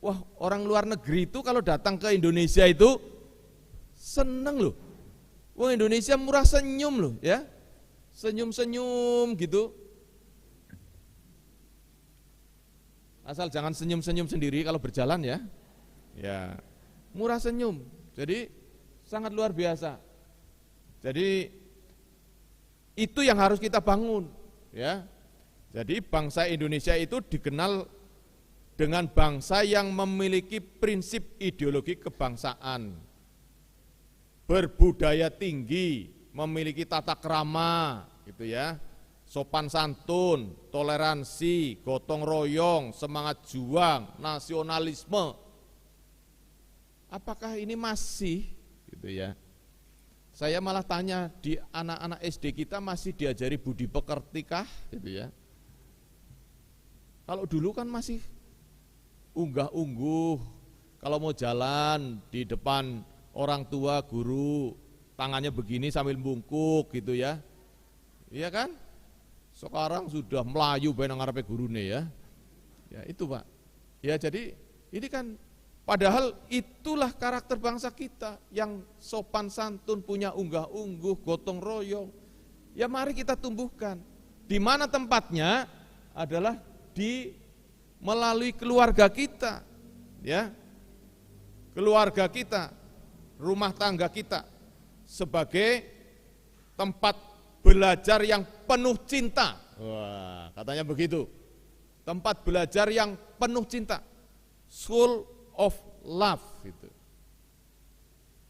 wah orang luar negeri itu kalau datang ke Indonesia itu seneng loh. Wah Indonesia murah senyum loh ya. Senyum-senyum gitu. Asal jangan senyum-senyum sendiri kalau berjalan ya. Ya, murah senyum. Jadi sangat luar biasa. Jadi itu yang harus kita bangun ya. Jadi bangsa Indonesia itu dikenal dengan bangsa yang memiliki prinsip ideologi kebangsaan, berbudaya tinggi, memiliki tata krama gitu ya, sopan santun, toleransi, gotong royong, semangat juang, nasionalisme. Apakah ini masih gitu ya? Saya malah tanya, di anak-anak SD kita masih diajari budi pekerti kah gitu ya? Kalau dulu kan masih unggah-ungguh, kalau mau jalan di depan orang tua, guru, tangannya begini sambil bungkuk gitu ya. Iya kan? Sekarang sudah melayu benang ngarepe gurune ya. Ya itu Pak. Ya jadi ini kan padahal itulah karakter bangsa kita yang sopan santun, punya unggah-ungguh, gotong royong. Ya mari kita tumbuhkan. Di mana tempatnya adalah di melalui keluarga kita, ya. Keluarga kita, rumah tangga kita sebagai tempat belajar yang penuh cinta. Wah, katanya begitu. Tempat belajar yang penuh cinta. School of love gitu.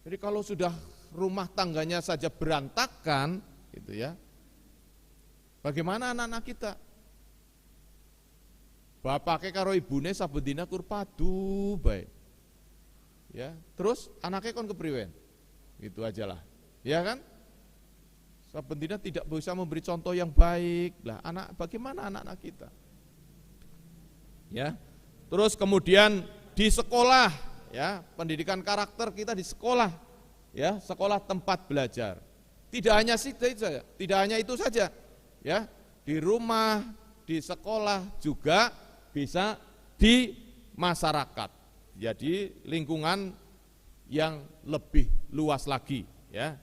Jadi kalau sudah rumah tangganya saja berantakan gitu ya. Bagaimana anak-anak kita? Bapake karo ibune sabendina kur padu bae. Ya, terus anaknya kon kepriwen. Gitu ajalah. Ya kan? Sabendina tidak bisa memberi contoh yang baik. Lah, bagaimana anak-anak kita? Ya. Terus kemudian di sekolah, ya, pendidikan karakter kita di sekolah, ya, sekolah tempat belajar. Tidak hanya itu saja, ya, di rumah, di sekolah juga bisa di masyarakat. Jadi lingkungan yang lebih luas lagi, ya.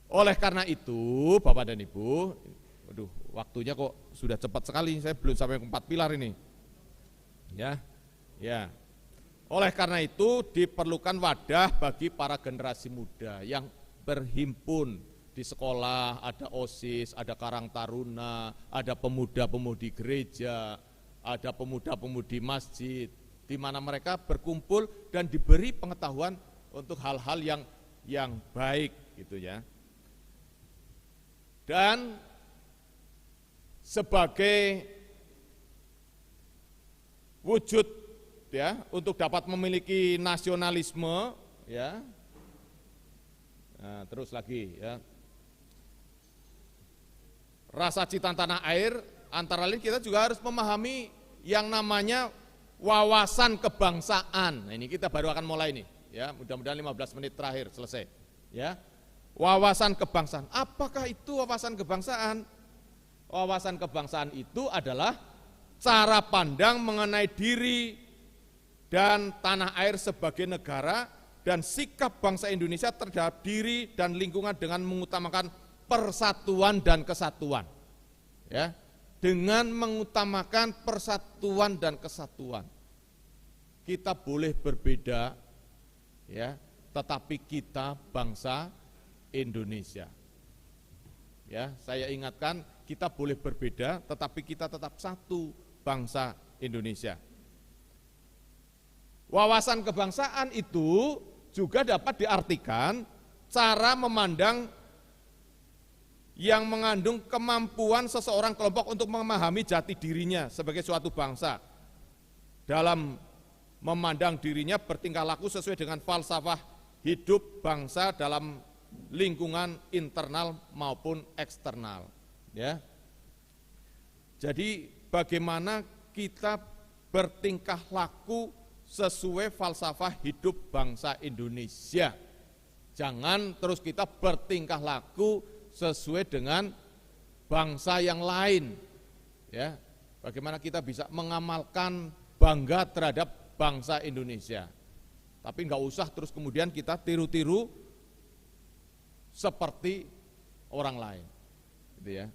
Oleh karena itu, Bapak dan Ibu, waduh, waktunya kok sudah cepat sekali, saya belum sampai ke 4 pilar ini. Ya. Oleh karena itu diperlukan wadah bagi para generasi muda yang berhimpun di sekolah, ada OSIS, ada Karang Taruna, ada pemuda-pemudi gereja, ada pemuda-pemudi masjid, di mana mereka berkumpul dan diberi pengetahuan untuk hal-hal yang baik gitu ya. Dan sebagai wujud ya untuk dapat memiliki nasionalisme ya. Nah, terus lagi ya. Rasa cinta tanah air, antara lain kita juga harus memahami yang namanya wawasan kebangsaan. Nah, ini kita baru akan mulai nih ya, mudah-mudahan 15 menit terakhir selesai ya. Wawasan kebangsaan. Apakah itu wawasan kebangsaan? Wawasan kebangsaan itu adalah cara pandang mengenai diri dan tanah air sebagai negara dan sikap bangsa Indonesia terhadap diri dan lingkungan dengan mengutamakan persatuan dan kesatuan. Ya, dengan mengutamakan persatuan dan kesatuan. Kita boleh berbeda ya, tetapi kita bangsa Indonesia. Ya, saya ingatkan kita boleh berbeda tetapi kita tetap satu bangsa Indonesia. Wawasan kebangsaan itu juga dapat diartikan cara memandang yang mengandung kemampuan seseorang kelompok untuk memahami jati dirinya sebagai suatu bangsa. Dalam memandang dirinya bertingkah laku sesuai dengan falsafah hidup bangsa dalam lingkungan internal maupun eksternal. Ya. Jadi bagaimana kita bertingkah laku sesuai falsafah hidup bangsa Indonesia. Jangan terus kita bertingkah laku sesuai dengan bangsa yang lain. Ya. Bagaimana kita bisa mengamalkan bangga terhadap bangsa Indonesia. Tapi enggak usah terus kemudian kita tiru-tiru seperti orang lain. Gitu ya.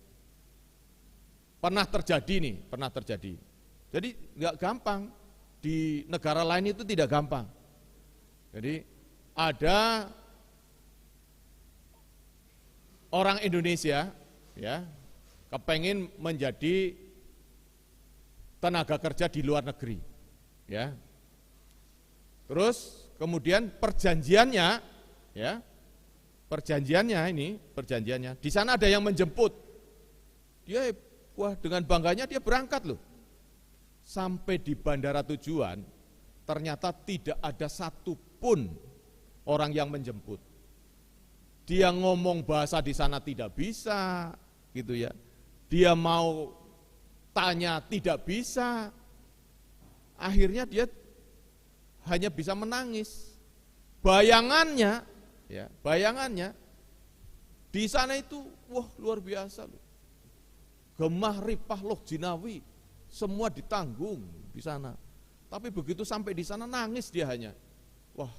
Pernah terjadi. Jadi enggak gampang. Di negara lain itu tidak gampang. Jadi ada orang Indonesia ya kepengen menjadi tenaga kerja di luar negeri. Ya. Terus kemudian perjanjiannya di sana ada yang menjemput. Dia dengan bangganya dia berangkat loh. Sampai di bandara tujuan, ternyata tidak ada satupun orang yang menjemput. Dia ngomong bahasa di sana tidak bisa, gitu ya. Dia mau tanya tidak bisa. Akhirnya dia hanya bisa menangis. Bayangannya di sana itu wah luar biasa loh. Gemah ripah loh jinawi. Semua ditanggung di sana. Tapi begitu sampai di sana nangis dia hanya. Wah.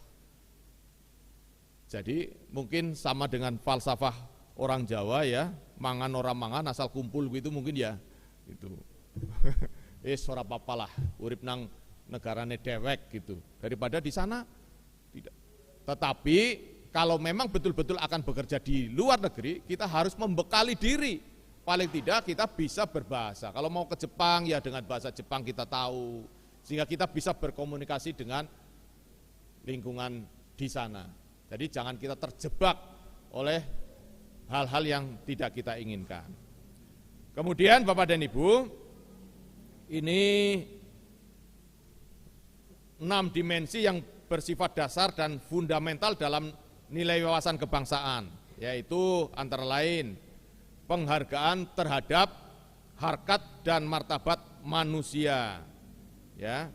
Jadi mungkin sama dengan falsafah orang Jawa ya, mangan orang mangan asal kumpul gitu mungkin ya. Itu. ora apa-apalah, urip nang negarane dewek gitu. Daripada di sana tidak. Tetapi kalau memang betul-betul akan bekerja di luar negeri, kita harus membekali diri. Paling tidak kita bisa berbahasa. Kalau mau ke Jepang ya dengan bahasa Jepang kita tahu, sehingga kita bisa berkomunikasi dengan lingkungan di sana. Jadi jangan kita terjebak oleh hal-hal yang tidak kita inginkan. Kemudian Bapak dan Ibu, ini 6 dimensi yang bersifat dasar dan fundamental dalam nilai wawasan kebangsaan, yaitu antara lain penghargaan terhadap harkat dan martabat manusia, ya.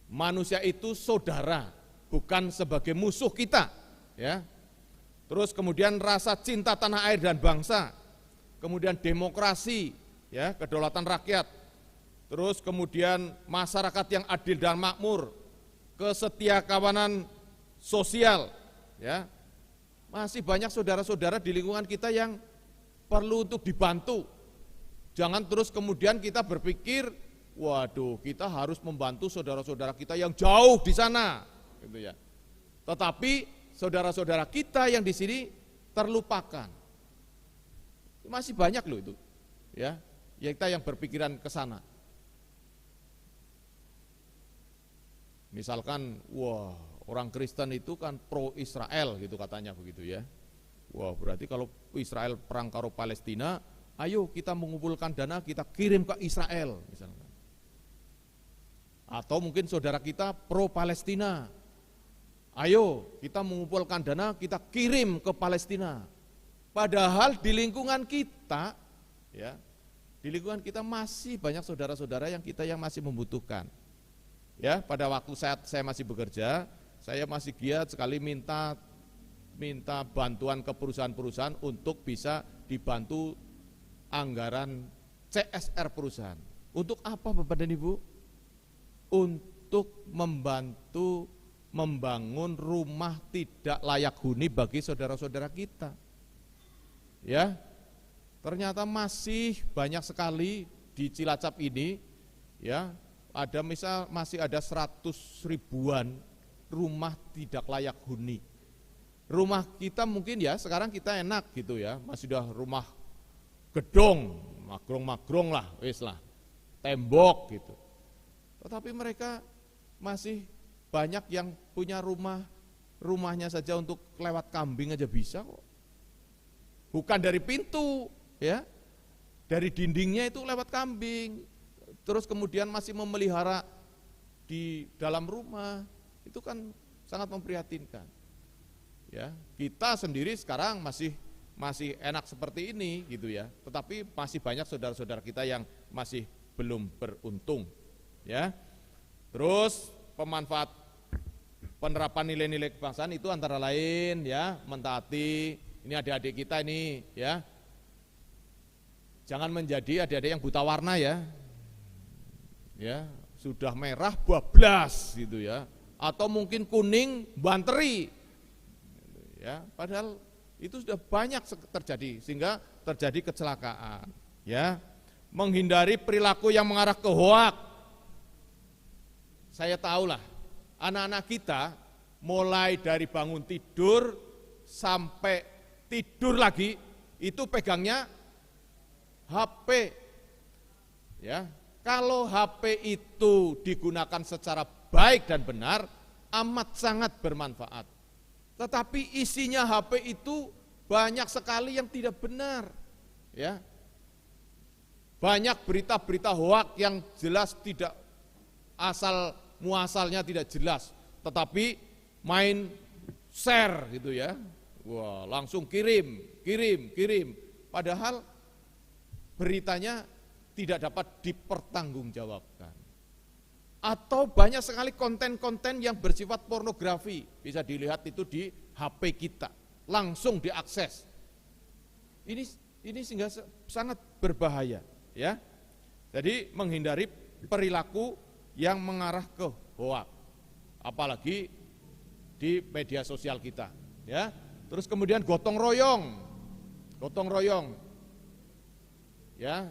Manusia itu saudara, bukan sebagai musuh kita, ya. Terus kemudian rasa cinta tanah air dan bangsa, kemudian demokrasi, ya, kedaulatan rakyat. Terus kemudian masyarakat yang adil dan makmur, kesetiakawanan sosial, ya. Masih banyak saudara-saudara di lingkungan kita yang perlu untuk dibantu. Jangan terus kemudian kita berpikir, waduh, kita harus membantu saudara-saudara kita yang jauh di sana, gitu ya. Tetapi saudara-saudara kita yang di sini terlupakan. Masih banyak loh itu, ya. Kita yang berpikiran ke sana. Misalkan, wah, orang Kristen itu kan pro Israel gitu katanya begitu ya. Wah, berarti kalau Israel perang karo Palestina, ayo kita mengumpulkan dana, kita kirim ke Israel misalkan. Atau mungkin saudara kita pro Palestina, ayo kita mengumpulkan dana, kita kirim ke Palestina. Padahal di lingkungan kita, ya, di lingkungan kita masih banyak saudara-saudara yang masih membutuhkan. Ya, pada waktu saya masih bekerja, saya masih giat sekali minta bantuan ke perusahaan-perusahaan untuk bisa dibantu anggaran CSR perusahaan. Untuk apa Bapak dan Ibu? Untuk membantu membangun rumah tidak layak huni bagi saudara-saudara kita. Ya, ternyata masih banyak sekali di Cilacap ini, ya, masih ada 100 ribuan rumah tidak layak huni. Rumah kita mungkin ya sekarang kita enak gitu ya, masih udah rumah gedung, magrong-magrong lah, wis lah, tembok gitu. Tetapi mereka masih banyak yang punya rumahnya saja untuk lewat kambing aja bisa kok. Bukan dari pintu, ya, dari dindingnya itu lewat kambing. Terus kemudian masih memelihara di dalam rumah, itu kan sangat memprihatinkan. Ya, kita sendiri sekarang masih enak seperti ini gitu ya. Tetapi masih banyak saudara-saudara kita yang masih belum beruntung. Ya. Terus penerapan nilai-nilai kebangsaan itu antara lain ya, mentaati, ini adik-adik kita ini ya. Jangan menjadi adik-adik yang buta warna ya. Ya, sudah merah bablas gitu ya, atau mungkin kuning banteri, ya, padahal itu sudah banyak terjadi sehingga terjadi kecelakaan. Ya, menghindari perilaku yang mengarah ke hoak. Saya tahulah anak-anak kita mulai dari bangun tidur sampai tidur lagi itu pegangnya HP, ya. Kalau HP itu digunakan secara baik dan benar, amat sangat bermanfaat. Tetapi isinya HP itu banyak sekali yang tidak benar. Ya. Banyak berita-berita hoak yang jelas tidak muasalnya tidak jelas, tetapi main share gitu ya. Wah, langsung kirim. Padahal beritanya tidak dapat dipertanggungjawabkan. Atau banyak sekali konten-konten yang bersifat pornografi, bisa dilihat itu di HP kita, langsung diakses. Ini sehingga sangat berbahaya, ya. Jadi menghindari perilaku yang mengarah ke hoak, apalagi di media sosial kita, ya. Terus kemudian gotong royong. gotong royong, ya.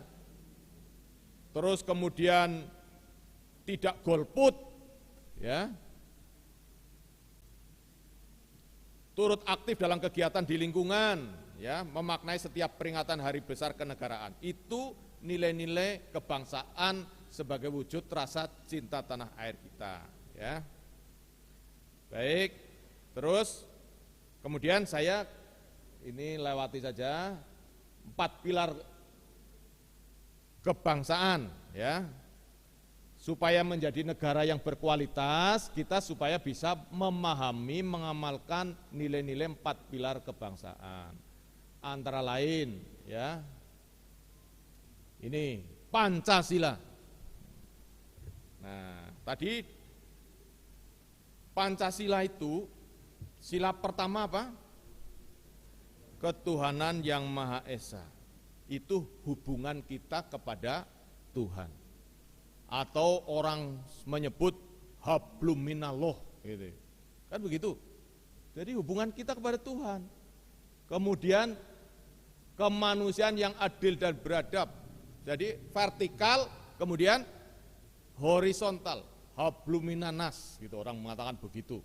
Terus kemudian tidak golput, ya. Turut aktif dalam kegiatan di lingkungan, ya, memaknai setiap peringatan hari besar kenegaraan. Itu nilai-nilai kebangsaan sebagai wujud rasa cinta tanah air kita, ya. Baik, terus kemudian saya ini lewati saja 4 pilar kebangsaan, ya. Supaya menjadi negara yang berkualitas, kita supaya bisa memahami, mengamalkan nilai-nilai 4 pilar kebangsaan. Antara lain, ya, ini Pancasila. Nah, tadi Pancasila itu, sila pertama apa? Ketuhanan yang Maha Esa. Itu hubungan kita kepada Tuhan. Atau orang menyebut hablum minallah, gitu. Kan begitu. Jadi hubungan kita kepada Tuhan. Kemudian kemanusiaan yang adil dan beradab. Jadi vertikal, kemudian horizontal, hablum minanas, gitu orang mengatakan begitu.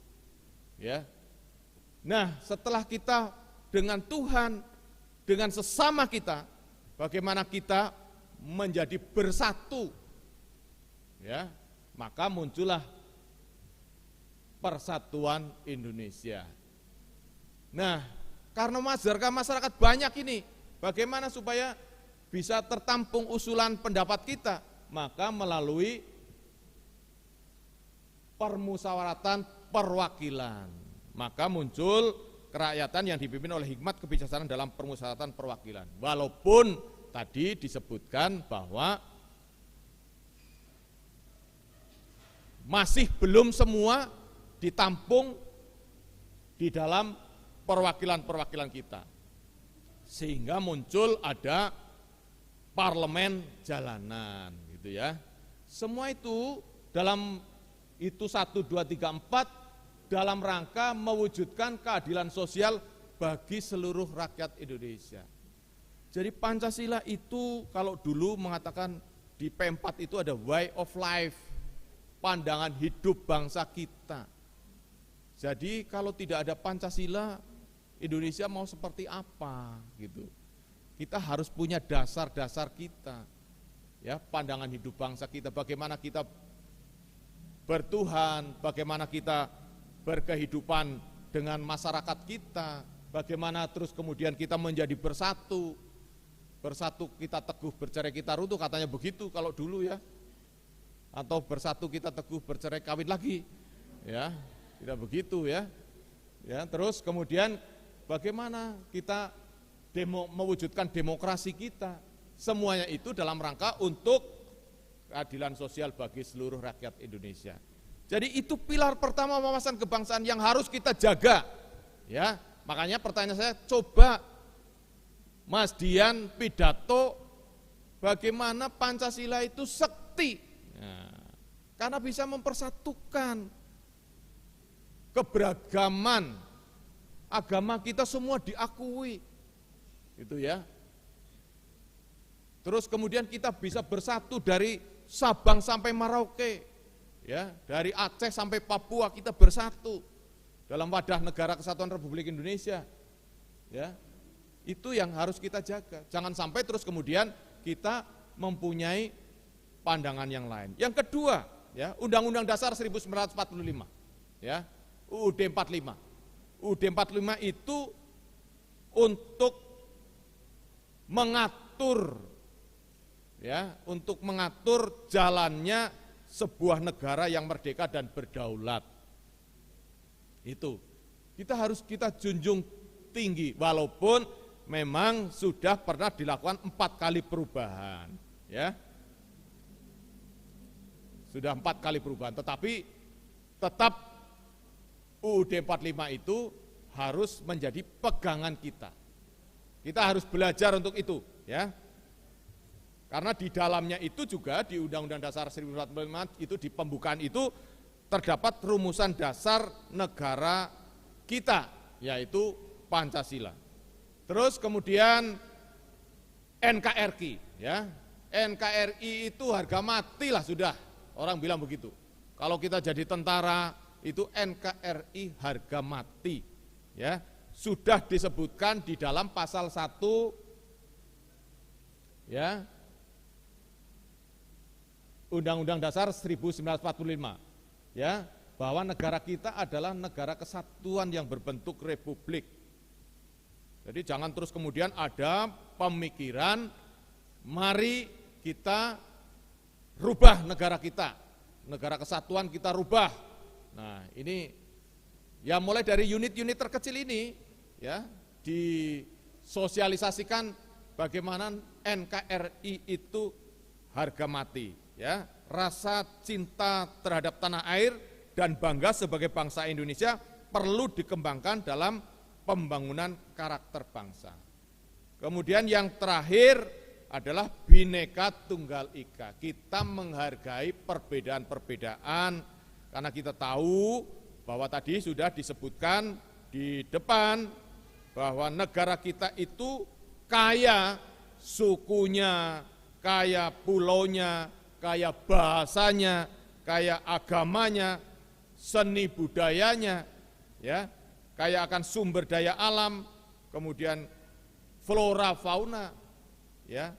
Ya. Nah, setelah kita dengan Tuhan, dengan sesama kita, bagaimana kita menjadi bersatu, ya, maka muncullah Persatuan Indonesia. Nah, karena masyarakat banyak ini, bagaimana supaya bisa tertampung usulan pendapat kita? Maka melalui permusyawaratan perwakilan. Maka muncul kerakyatan yang dipimpin oleh hikmat kebijaksanaan dalam permusyawaratan perwakilan. Walaupun tadi disebutkan bahwa masih belum semua ditampung di dalam perwakilan-perwakilan kita. Sehingga muncul ada parlemen jalanan, gitu ya. Semua itu dalam itu 1, 2, 3, 4 dalam rangka mewujudkan keadilan sosial bagi seluruh rakyat Indonesia. Jadi Pancasila itu kalau dulu mengatakan di P4 itu ada way of life, pandangan hidup bangsa kita. Jadi kalau tidak ada Pancasila, Indonesia mau seperti apa gitu. Kita harus punya dasar-dasar kita. Ya, pandangan hidup bangsa kita, bagaimana kita bertuhan, bagaimana kita berkehidupan dengan masyarakat kita, bagaimana terus kemudian kita menjadi bersatu. Bersatu kita teguh, bercerai kita runtuh, katanya begitu kalau dulu ya. Atau bersatu kita teguh, bercerai kawin lagi, ya tidak begitu ya. Ya terus kemudian bagaimana kita mewujudkan demokrasi kita, semuanya itu dalam rangka untuk keadilan sosial bagi seluruh rakyat Indonesia. Jadi itu pilar pertama wawasan kebangsaan yang harus kita jaga, ya. Makanya pertanyaan saya, coba Mas Dian pidato bagaimana Pancasila itu sekti. Nah, karena bisa mempersatukan keberagaman agama kita semua diakui, gitu ya. Terus kemudian kita bisa bersatu dari Sabang sampai Merauke, ya, dari Aceh sampai Papua kita bersatu dalam wadah negara kesatuan Republik Indonesia, ya. Itu yang harus kita jaga. Jangan sampai terus kemudian kita mempunyai pandangan yang lain. Yang kedua, ya, Undang-Undang Dasar 1945, ya, UUD 45. UUD 45 itu untuk mengatur, ya, untuk mengatur jalannya sebuah negara yang merdeka dan berdaulat. Itu kita junjung tinggi, walaupun memang sudah pernah dilakukan 4 kali perubahan, ya. Sudah 4 kali perubahan, tetapi tetap UUD 45 itu harus menjadi pegangan kita. Kita harus belajar untuk itu, ya. Karena di dalamnya itu juga di Undang-Undang Dasar 1945 itu di pembukaan itu terdapat rumusan dasar negara kita, yaitu Pancasila. Terus kemudian NKRI, ya. NKRI itu harga mati lah sudah, orang bilang begitu. Kalau kita jadi tentara itu NKRI harga mati, ya. Sudah disebutkan di dalam pasal 1, ya, Undang-Undang Dasar 1945, ya, bahwa negara kita adalah negara kesatuan yang berbentuk republik. Jadi jangan terus kemudian ada pemikiran, mari kita rubah negara kita, negara kesatuan kita rubah. Nah ini, ya mulai dari unit-unit terkecil ini, ya, disosialisasikan bagaimana NKRI itu harga mati, ya, rasa cinta terhadap tanah air dan bangga sebagai bangsa Indonesia perlu dikembangkan dalam pembangunan karakter bangsa. Kemudian yang terakhir adalah Bhinneka Tunggal Ika. Kita menghargai perbedaan-perbedaan karena kita tahu bahwa tadi sudah disebutkan di depan bahwa negara kita itu kaya sukunya, kaya pulaunya, kaya bahasanya, kaya agamanya, seni budayanya, ya, kaya akan sumber daya alam, kemudian flora fauna, ya.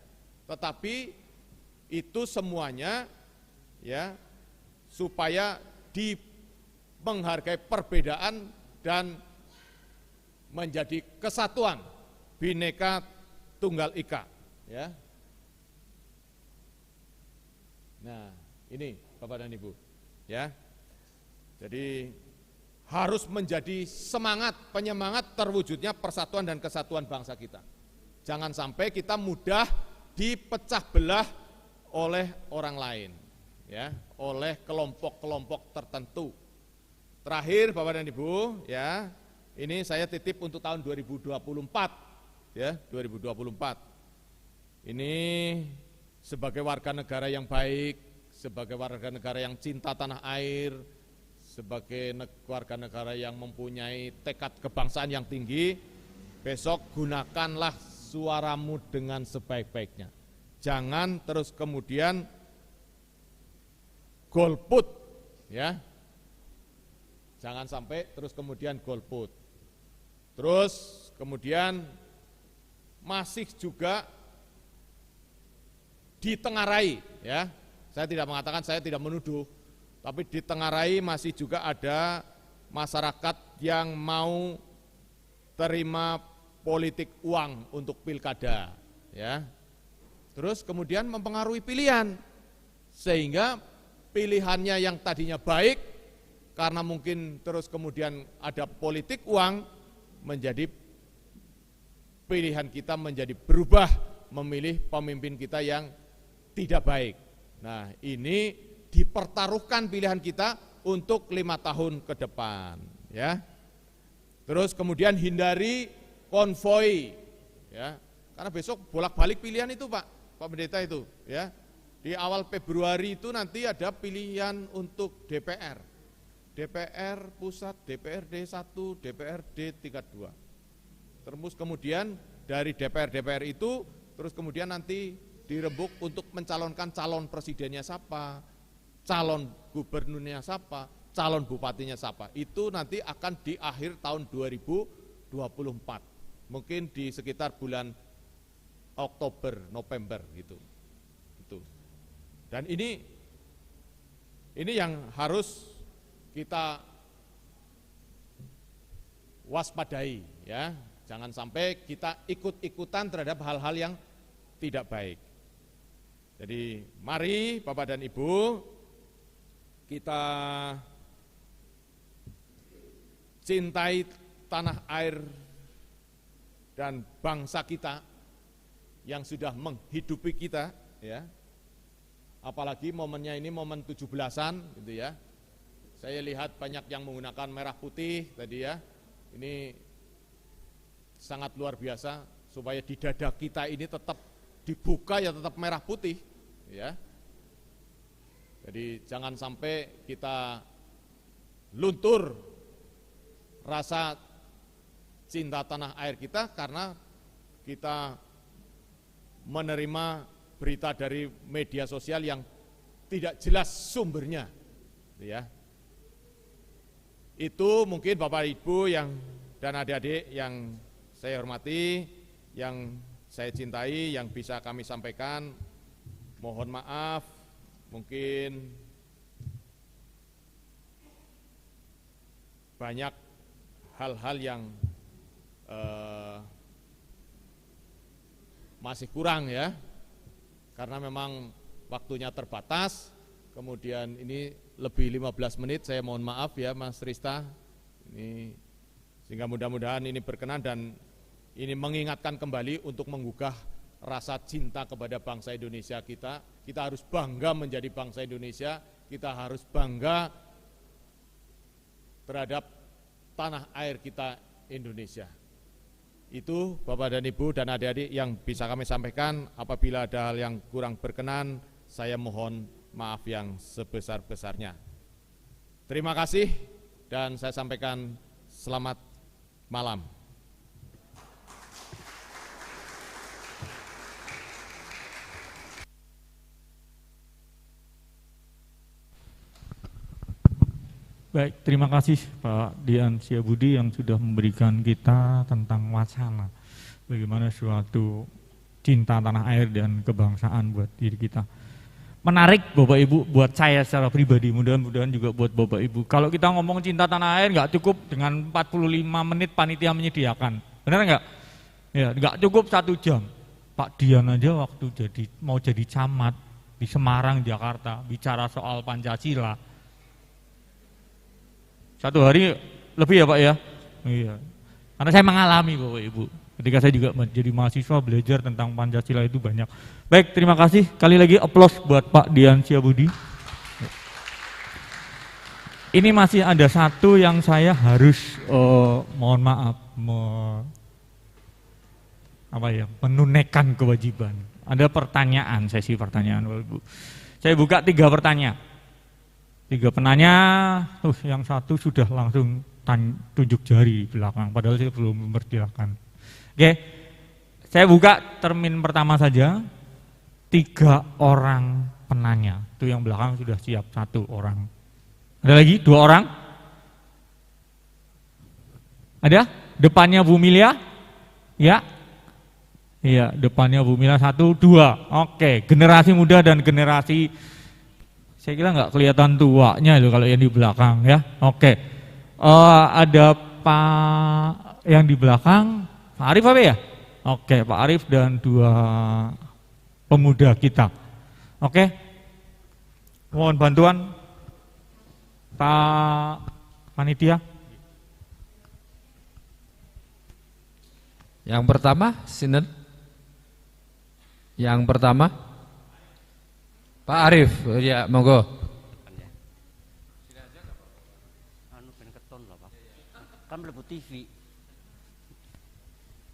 Tetapi itu semuanya, ya, supaya menghargai perbedaan dan menjadi kesatuan, Bhinneka Tunggal Ika, ya. Nah, ini Bapak dan Ibu, ya. Jadi harus menjadi semangat, penyemangat terwujudnya persatuan dan kesatuan bangsa kita. Jangan sampai kita mudah dipecah belah oleh orang lain, ya, oleh kelompok-kelompok tertentu. Terakhir Bapak dan Ibu, ya, ini saya titip untuk tahun 2024, ya, 2024. Ini sebagai warga negara yang baik, sebagai warga negara yang cinta tanah air, sebagai warga negara yang mempunyai tekad kebangsaan yang tinggi, besok gunakanlah suaramu dengan sebaik-baiknya. Jangan terus kemudian golput, ya. Jangan sampai terus kemudian golput. Terus kemudian masih juga ditengarai, ya. Saya tidak mengatakan, saya tidak menuduh, tapi ditengarai masih juga ada masyarakat yang mau terima politik uang untuk pilkada, ya. Terus kemudian mempengaruhi pilihan, sehingga pilihannya yang tadinya baik, karena mungkin terus kemudian ada politik uang, menjadi pilihan kita menjadi berubah, memilih pemimpin kita yang tidak baik. Nah ini dipertaruhkan pilihan kita untuk 5 tahun ke depan, ya. Terus kemudian hindari konvoi, ya, karena besok bolak-balik pilihan itu Pak Pendeta itu, ya. Di awal Februari itu nanti ada pilihan untuk DPR pusat, DPRD 1, DPRD tingkat 2. Terus kemudian dari DPR itu terus kemudian nanti dirembuk untuk mencalonkan calon presidennya siapa, calon gubernurnya siapa, calon bupatinya siapa. Itu nanti akan di akhir tahun 2024. Mungkin di sekitar bulan Oktober, November gitu. Itu. Dan ini yang harus kita waspadai, ya. Jangan sampai kita ikut-ikutan terhadap hal-hal yang tidak baik. Jadi mari Bapak dan Ibu, kita cintai tanah air dan bangsa kita yang sudah menghidupi kita, ya. Apalagi momennya ini momen 17-an gitu, ya. Saya lihat banyak yang menggunakan merah putih tadi, ya. Ini sangat luar biasa supaya di dada kita ini tetap dibuka, ya, tetap merah putih, ya. Jadi jangan sampai kita luntur rasa cinta tanah air kita karena kita menerima berita dari media sosial yang tidak jelas sumbernya, ya. Itu mungkin Bapak Ibu dan adik-adik yang saya hormati, yang saya cintai, yang bisa kami sampaikan. Mohon maaf, mungkin banyak hal-hal yang masih kurang ya, karena memang waktunya terbatas. Kemudian ini lebih 15 menit, saya mohon maaf ya Mas Rista. Ini sehingga mudah-mudahan ini berkenan dan ini mengingatkan kembali untuk menggugah rasa cinta kepada bangsa Indonesia kita. Kita harus bangga menjadi bangsa Indonesia, kita harus bangga terhadap tanah air kita Indonesia. Itu Bapak dan Ibu dan adik-adik yang bisa kami sampaikan. Apabila ada hal yang kurang berkenan, saya mohon maaf yang sebesar-besarnya. Terima kasih dan saya sampaikan selamat malam. Baik, terima kasih Pak Dian Setiabudi yang sudah memberikan kita tentang wacana bagaimana suatu cinta tanah air dan kebangsaan buat diri kita. Menarik Bapak Ibu buat saya secara pribadi, mudah-mudahan juga buat Bapak Ibu. Kalau kita ngomong cinta tanah air nggak cukup dengan 45 menit panitia menyediakan, benar nggak? Ya, nggak cukup 1 jam. Pak Dian aja waktu mau jadi camat di Semarang, Jakarta, bicara soal Pancasila. 1 hari lebih ya Pak ya? Iya. Karena saya mengalami Bapak Ibu. Ketika saya juga menjadi mahasiswa belajar tentang Pancasila itu banyak. Baik, terima kasih. Kali lagi aplaus buat Pak Dian Setiabudi. Ini masih ada satu yang saya harus mohon maaf menunaikan kewajiban. Ada pertanyaan, sesi pertanyaan Bapak Ibu. Saya buka 3 pertanyaan. 3 penanya, yang satu sudah langsung tunjuk jari di belakang, padahal saya belum mempersilahkan. Oke, saya buka termin pertama saja. 3 orang penanya, itu yang belakang sudah siap 1 orang. Ada lagi 2 orang? Ada? Depannya Bu Milia? Ya? Iya, depannya Bu Milia 1, 2. Oke, generasi muda dan generasi, saya kira nggak kelihatan tuanya itu kalau yang di belakang ya. Oke, ada Pak yang di belakang, Pak Arif apa ya? Oke, Pak Arif dan 2 pemuda kita. Oke, mohon bantuan Pak Panitia. Yang pertama, Sinten. Yang pertama, Pak Arif, ya monggo. Kan mlebu TV.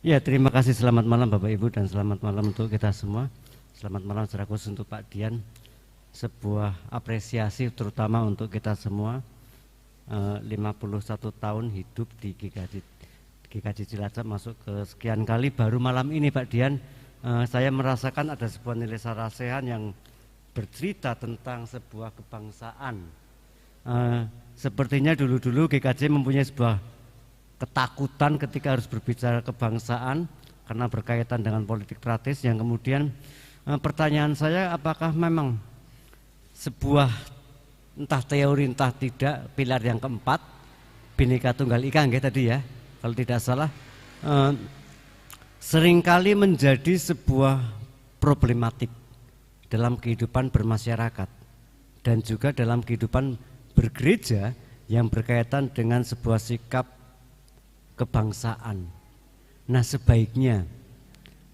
Ya, terima kasih, selamat malam Bapak Ibu dan selamat malam untuk kita semua. Selamat malam secara khusus untuk Pak Dian. Sebuah apresiasi terutama untuk kita semua. 51 tahun hidup di GKJ Cilacap, masuk ke sekian kali, baru malam ini Pak Dian saya merasakan ada sebuah nilai sarasehan yang bercerita tentang sebuah kebangsaan. Sepertinya dulu-dulu GKJ mempunyai sebuah ketakutan ketika harus berbicara kebangsaan karena berkaitan dengan politik praktis, yang kemudian pertanyaan saya, apakah memang sebuah entah teori entah tidak pilar yang keempat Bhinneka Tunggal Ika tadi ya, kalau tidak salah, seringkali menjadi sebuah problematik dalam kehidupan bermasyarakat dan juga dalam kehidupan bergereja yang berkaitan dengan sebuah sikap kebangsaan. Nah, sebaiknya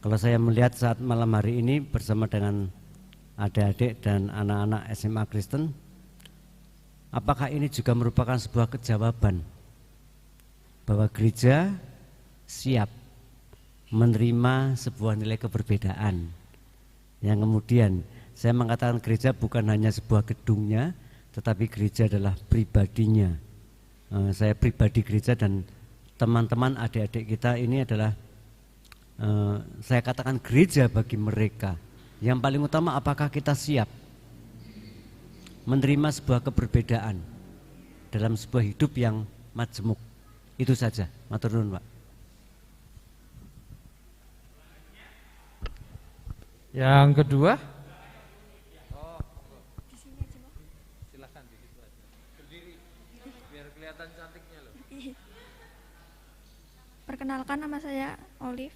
kalau saya melihat saat malam hari ini bersama dengan adik-adik dan anak-anak SMA Kristen, apakah ini juga merupakan sebuah kejawaban bahwa gereja siap menerima sebuah nilai keberbedaan, yang kemudian saya mengatakan gereja bukan hanya sebuah gedungnya, tetapi gereja adalah pribadinya. Saya pribadi gereja dan teman-teman adik-adik kita ini adalah saya katakan gereja bagi mereka. Yang paling utama, apakah kita siap menerima sebuah keberbedaan dalam sebuah hidup yang majemuk. Itu saja. Matur nuwun, Pak. Yang kedua, silakan berdiri biar kelihatan cantiknya loh. Perkenalkan, nama saya Olive.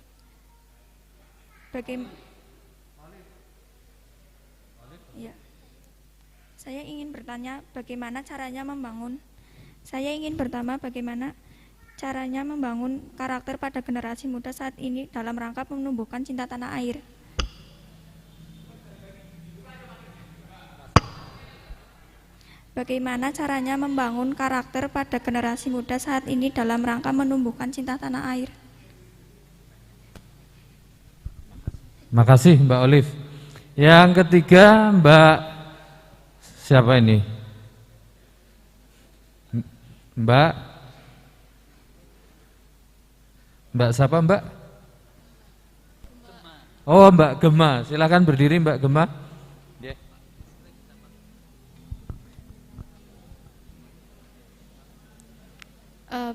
Ya. Saya ingin bertanya bagaimana caranya membangun karakter pada generasi muda saat ini dalam rangka menumbuhkan cinta tanah air. Bagaimana caranya membangun karakter pada generasi muda saat ini dalam rangka menumbuhkan cinta tanah air? Makasih Mbak Olive. Yang ketiga Mbak siapa ini? Mbak siapa Mbak? Oh Mbak Gema, silakan berdiri Mbak Gema.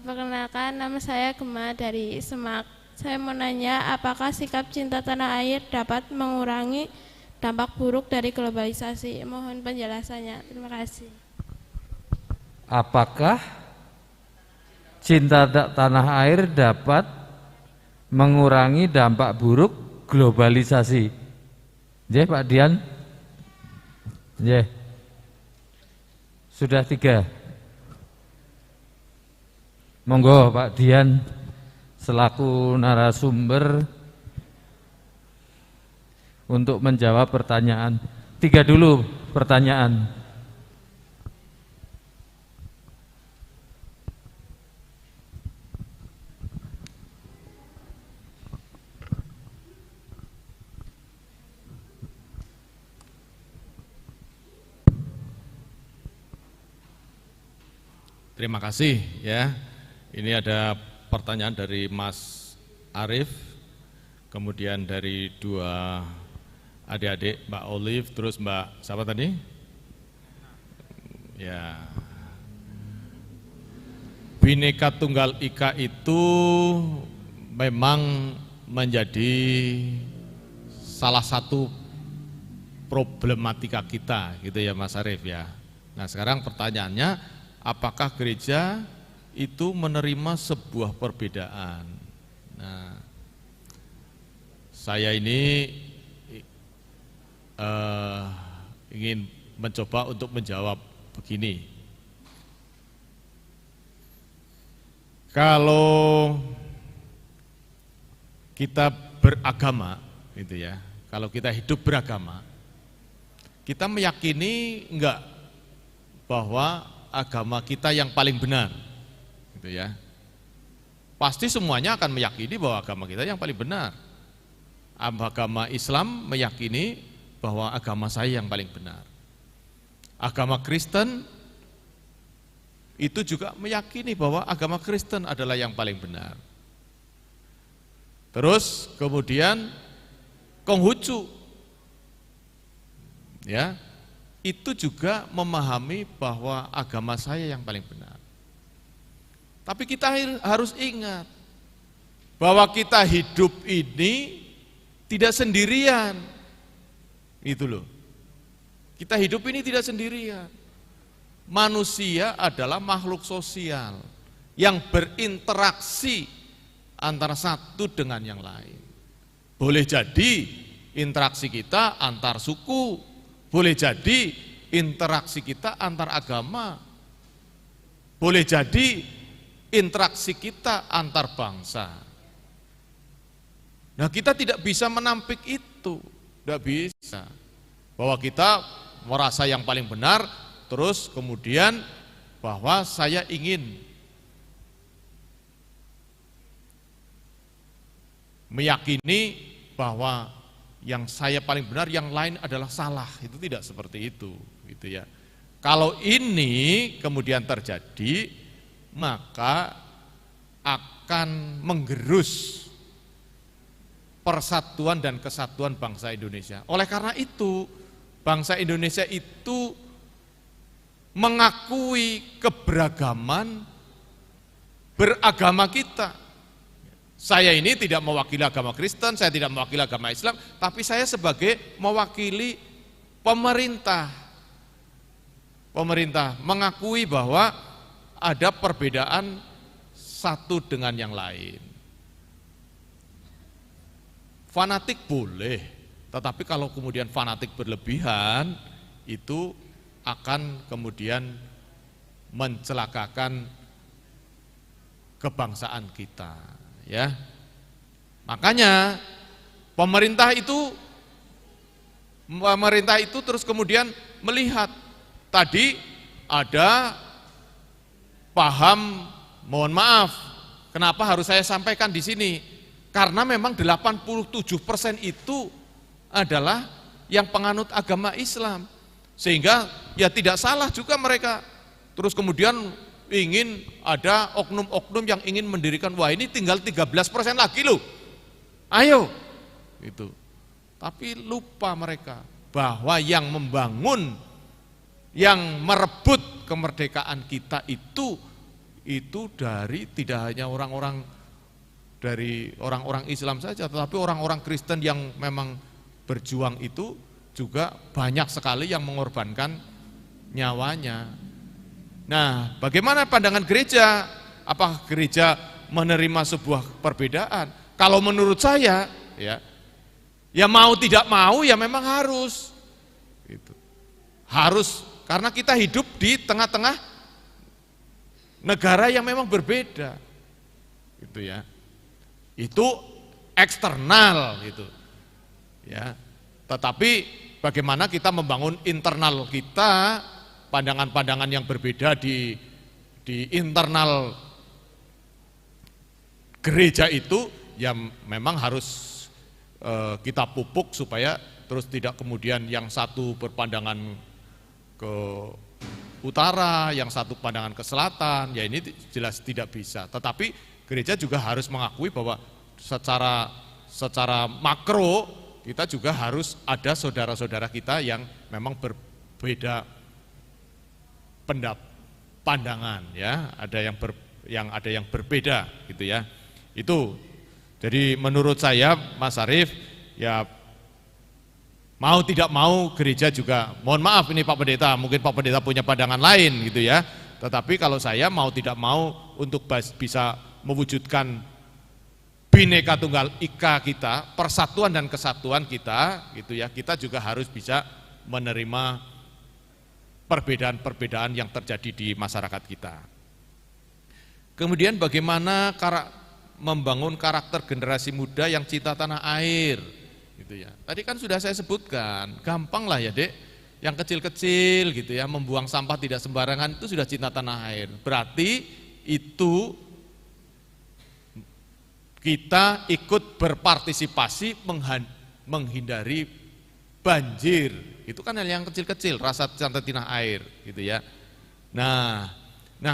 Perkenalkan, nama saya Gema dari Semak. Saya mau nanya, apakah sikap cinta tanah air dapat mengurangi dampak buruk dari globalisasi? Mohon penjelasannya. Terima kasih. Apakah cinta tanah air dapat mengurangi dampak buruk globalisasi? Nggih, Pak Dian? Nggih. Sudah 3. Monggo Pak Dian selaku narasumber untuk menjawab pertanyaan. 3 dulu pertanyaan. Terima kasih ya. Ini ada pertanyaan dari Mas Arif, kemudian dari 2 adik-adik, Mbak Olive, terus Mbak siapa tadi? Ya. Bhinneka Tunggal Ika itu memang menjadi salah satu problematika kita gitu ya Mas Arif ya. Nah sekarang pertanyaannya, apakah gereja itu menerima sebuah perbedaan? Nah, saya ini ingin mencoba untuk menjawab begini. Kalau kita beragama, gitu ya, kalau kita hidup beragama, kita meyakini enggak bahwa agama kita yang paling benar, gitu ya. Pasti semuanya akan meyakini bahwa agama kita yang paling benar. Agama Islam meyakini bahwa agama saya yang paling benar. Agama Kristen itu juga meyakini bahwa agama Kristen adalah yang paling benar. Terus kemudian Konghucu, ya, itu juga memahami bahwa agama saya yang paling benar. Tapi kita harus ingat bahwa kita hidup ini tidak sendirian. Itu loh. Kita hidup ini tidak sendirian. Manusia adalah makhluk sosial yang berinteraksi antara satu dengan yang lain. Boleh jadi interaksi kita antar suku, boleh jadi interaksi kita antar agama, boleh jadi interaksi kita antar bangsa. Nah kita tidak bisa menampik itu, tidak bisa. Bahwa kita merasa yang paling benar, terus kemudian bahwa saya ingin meyakini bahwa yang saya paling benar, yang lain adalah salah. Itu tidak seperti itu, gitu ya. Kalau ini kemudian terjadi, maka akan menggerus persatuan dan kesatuan bangsa Indonesia. Oleh karena itu, bangsa Indonesia itu mengakui keberagaman beragama kita. Saya ini tidak mewakili agama Kristen, saya tidak mewakili agama Islam, tapi saya sebagai mewakili pemerintah. Pemerintah mengakui bahwa ada perbedaan satu dengan yang lain. Fanatik boleh, tetapi kalau kemudian fanatik berlebihan, itu akan kemudian mencelakakan kebangsaan kita, ya. Makanya pemerintah itu terus kemudian melihat tadi ada paham, mohon maaf, kenapa harus saya sampaikan di sini? Karena memang 87% itu adalah yang penganut agama Islam. Sehingga ya tidak salah juga mereka. Terus kemudian ingin ada oknum-oknum yang ingin mendirikan, wah ini tinggal 13% lagi loh. Ayo. Gitu. Tapi lupa mereka bahwa yang membangun, yang merebut kemerdekaan kita itu dari tidak hanya orang-orang dari orang-orang Islam saja, tetapi orang-orang Kristen yang memang berjuang itu juga banyak sekali yang mengorbankan nyawanya. Nah, bagaimana pandangan gereja? Apakah gereja menerima sebuah perbedaan? Kalau menurut saya, ya mau tidak mau ya memang harus. Gitu. Harus, karena kita hidup di tengah-tengah negara yang memang berbeda. Gitu ya. Itu eksternal gitu. Ya. Tetapi bagaimana kita membangun internal kita, pandangan-pandangan yang berbeda di internal gereja itu ya memang harus kita pupuk supaya terus tidak kemudian yang satu berpandangan ke utara, yang satu pandangan ke selatan, ya ini jelas tidak bisa. Tetapi gereja juga harus mengakui bahwa secara makro kita juga harus ada saudara-saudara kita yang memang berbeda pandangan, ya, ada yang berbeda gitu ya. Itu. Jadi menurut saya Mas Arief, ya mau tidak mau gereja juga, mohon maaf ini Pak Pendeta, mungkin Pak Pendeta punya pandangan lain gitu ya. Tetapi kalau saya mau tidak mau untuk bisa mewujudkan Bhinneka Tunggal Ika kita, persatuan dan kesatuan kita, gitu ya, kita juga harus bisa menerima perbedaan-perbedaan yang terjadi di masyarakat kita. Kemudian bagaimana membangun karakter generasi muda yang cinta tanah air, gitu ya. Tadi kan sudah saya sebutkan, gampang lah ya Dek, yang kecil-kecil gitu ya, membuang sampah tidak sembarangan itu sudah cinta tanah air. Berarti itu kita ikut berpartisipasi menghindari banjir. Itu kan hal yang kecil-kecil, rasa cinta tanah air gitu ya. Nah,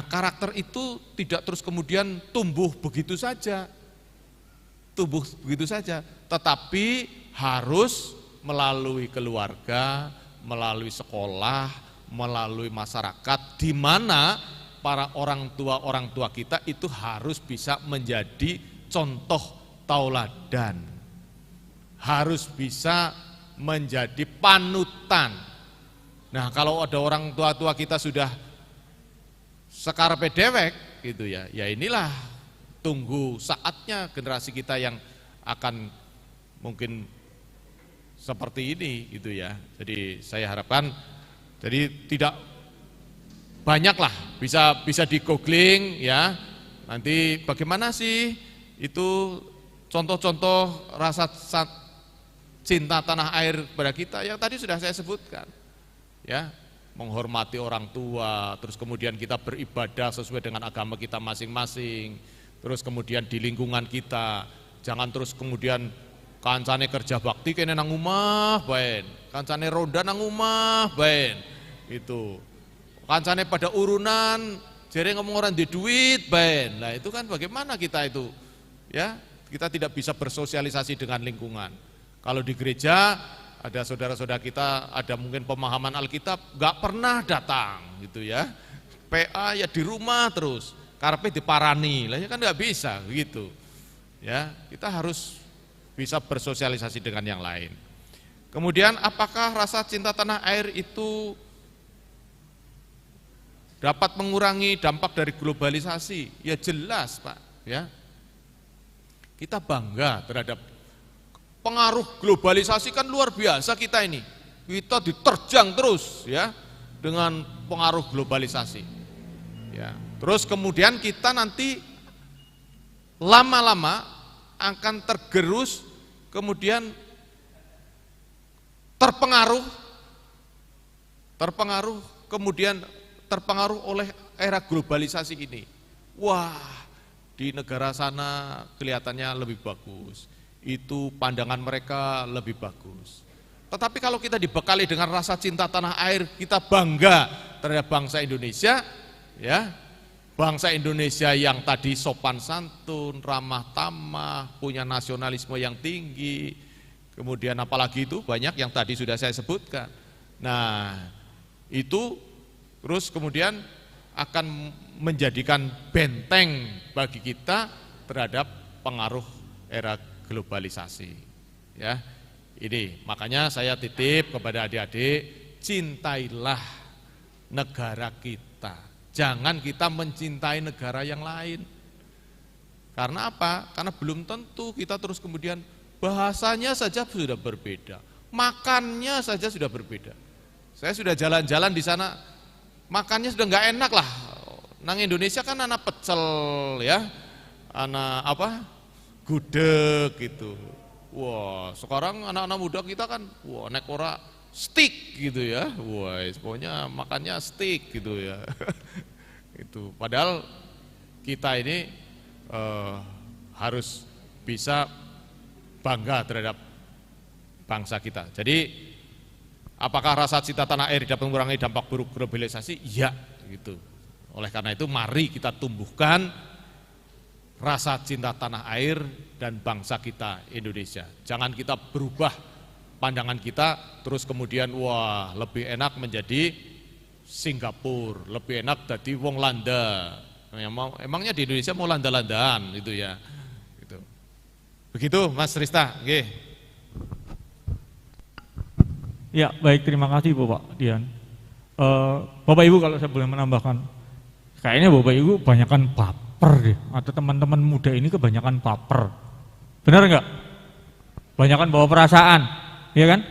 karakter itu tidak terus kemudian tumbuh begitu saja. Tetapi harus melalui keluarga, melalui sekolah, melalui masyarakat, di mana para orang tua kita itu harus bisa menjadi contoh tauladan, harus bisa menjadi panutan. Nah, kalau ada orang tua kita sudah sekarepe dewek gitu ya, ya inilah tunggu saatnya generasi kita yang akan mungkin seperti ini gitu ya. Jadi saya harapkan jadi tidak banyaklah bisa di googling ya. Nanti bagaimana sih itu contoh-contoh rasa cinta tanah air kepada kita yang tadi sudah saya sebutkan. Ya, menghormati orang tua, terus kemudian kita beribadah sesuai dengan agama kita masing-masing. Terus kemudian di lingkungan kita jangan terus kemudian kancane kerja bakti kene nang omah baen, kancane ronda nang omah baen. Itu. Kancane pada urunan jere ngomong orang di duit baen. Nah, itu kan bagaimana kita itu? Ya, kita tidak bisa bersosialisasi dengan lingkungan. Kalau di gereja ada saudara-saudara kita, ada mungkin pemahaman Alkitab, nggak pernah datang gitu ya. PA ya di rumah terus, karpe diparani, lah ya kan nggak bisa gitu. Ya, kita harus bisa bersosialisasi dengan yang lain. Kemudian apakah rasa cinta tanah air itu dapat mengurangi dampak dari globalisasi? Ya jelas Pak, ya. Kita bangga terhadap pengaruh globalisasi, kan luar biasa kita ini. Kita diterjang terus ya dengan pengaruh globalisasi. Ya. Terus kemudian kita nanti lama-lama akan tergerus, kemudian terpengaruh oleh era globalisasi ini. Wah, di negara sana kelihatannya lebih bagus, itu pandangan mereka lebih bagus. Tetapi kalau kita dibekali dengan rasa cinta tanah air, kita bangga terhadap bangsa Indonesia, ya, bangsa Indonesia yang tadi sopan santun, ramah tamah, punya nasionalisme yang tinggi, kemudian apalagi itu banyak yang tadi sudah saya sebutkan. Nah, itu terus kemudian akan menjadikan benteng bagi kita terhadap pengaruh era globalisasi. Ya, ini makanya saya titip kepada adik-adik, cintailah negara kita. Jangan kita mencintai negara yang lain. Karena apa? Karena belum tentu kita terus kemudian bahasanya saja sudah berbeda, makannya saja sudah berbeda. Saya sudah jalan-jalan di sana, makannya sudah nggak enak lah. Nang Indonesia kan anak pecel ya, anak apa, gudeg gitu. Wah, sekarang anak-anak muda kita kan, wah nek ora steak gitu ya. Wah, pokoknya makannya steak gitu ya. Itu. Padahal kita ini harus bisa bangga terhadap bangsa kita. Jadi apakah rasa cinta tanah air dapat mengurangi dampak buruk globalisasi? Iya, gitu. Oleh karena itu mari kita tumbuhkan rasa cinta tanah air dan bangsa kita Indonesia. Jangan kita berubah pandangan kita terus kemudian wah lebih enak menjadi Singapura, lebih enak jadi wong Landa. Emangnya di Indonesia mau landa-landaan itu ya. Gitu. Begitu Mas Rista, nggih. Ya, baik, terima kasih Bapak Dian. Bapak Ibu kalau saya boleh menambahkan, kayaknya Bapak Ibu kebanyakan baper deh, atau teman-teman muda ini kebanyakan baper. Benar enggak? Banyakan bawa perasaan, ya kan?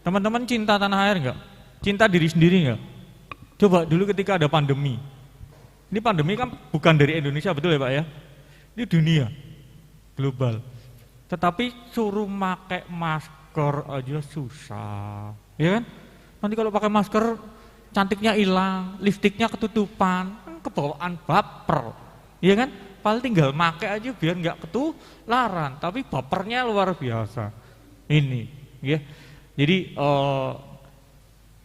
Teman-teman cinta tanah air enggak? Cinta diri sendiri enggak? Coba dulu ketika ada pandemi. Ini pandemi kan bukan dari Indonesia, betul ya Pak ya? Ini dunia, global. Tetapi suruh pakai masker aja susah, ya kan? Nanti kalau pakai masker cantiknya hilang, lipstiknya ketutupan, kan kebawaan baper, ya kan? Paling tinggal pakai aja biar nggak ketularan, tapi bapernya luar biasa. Ini, ya. Jadi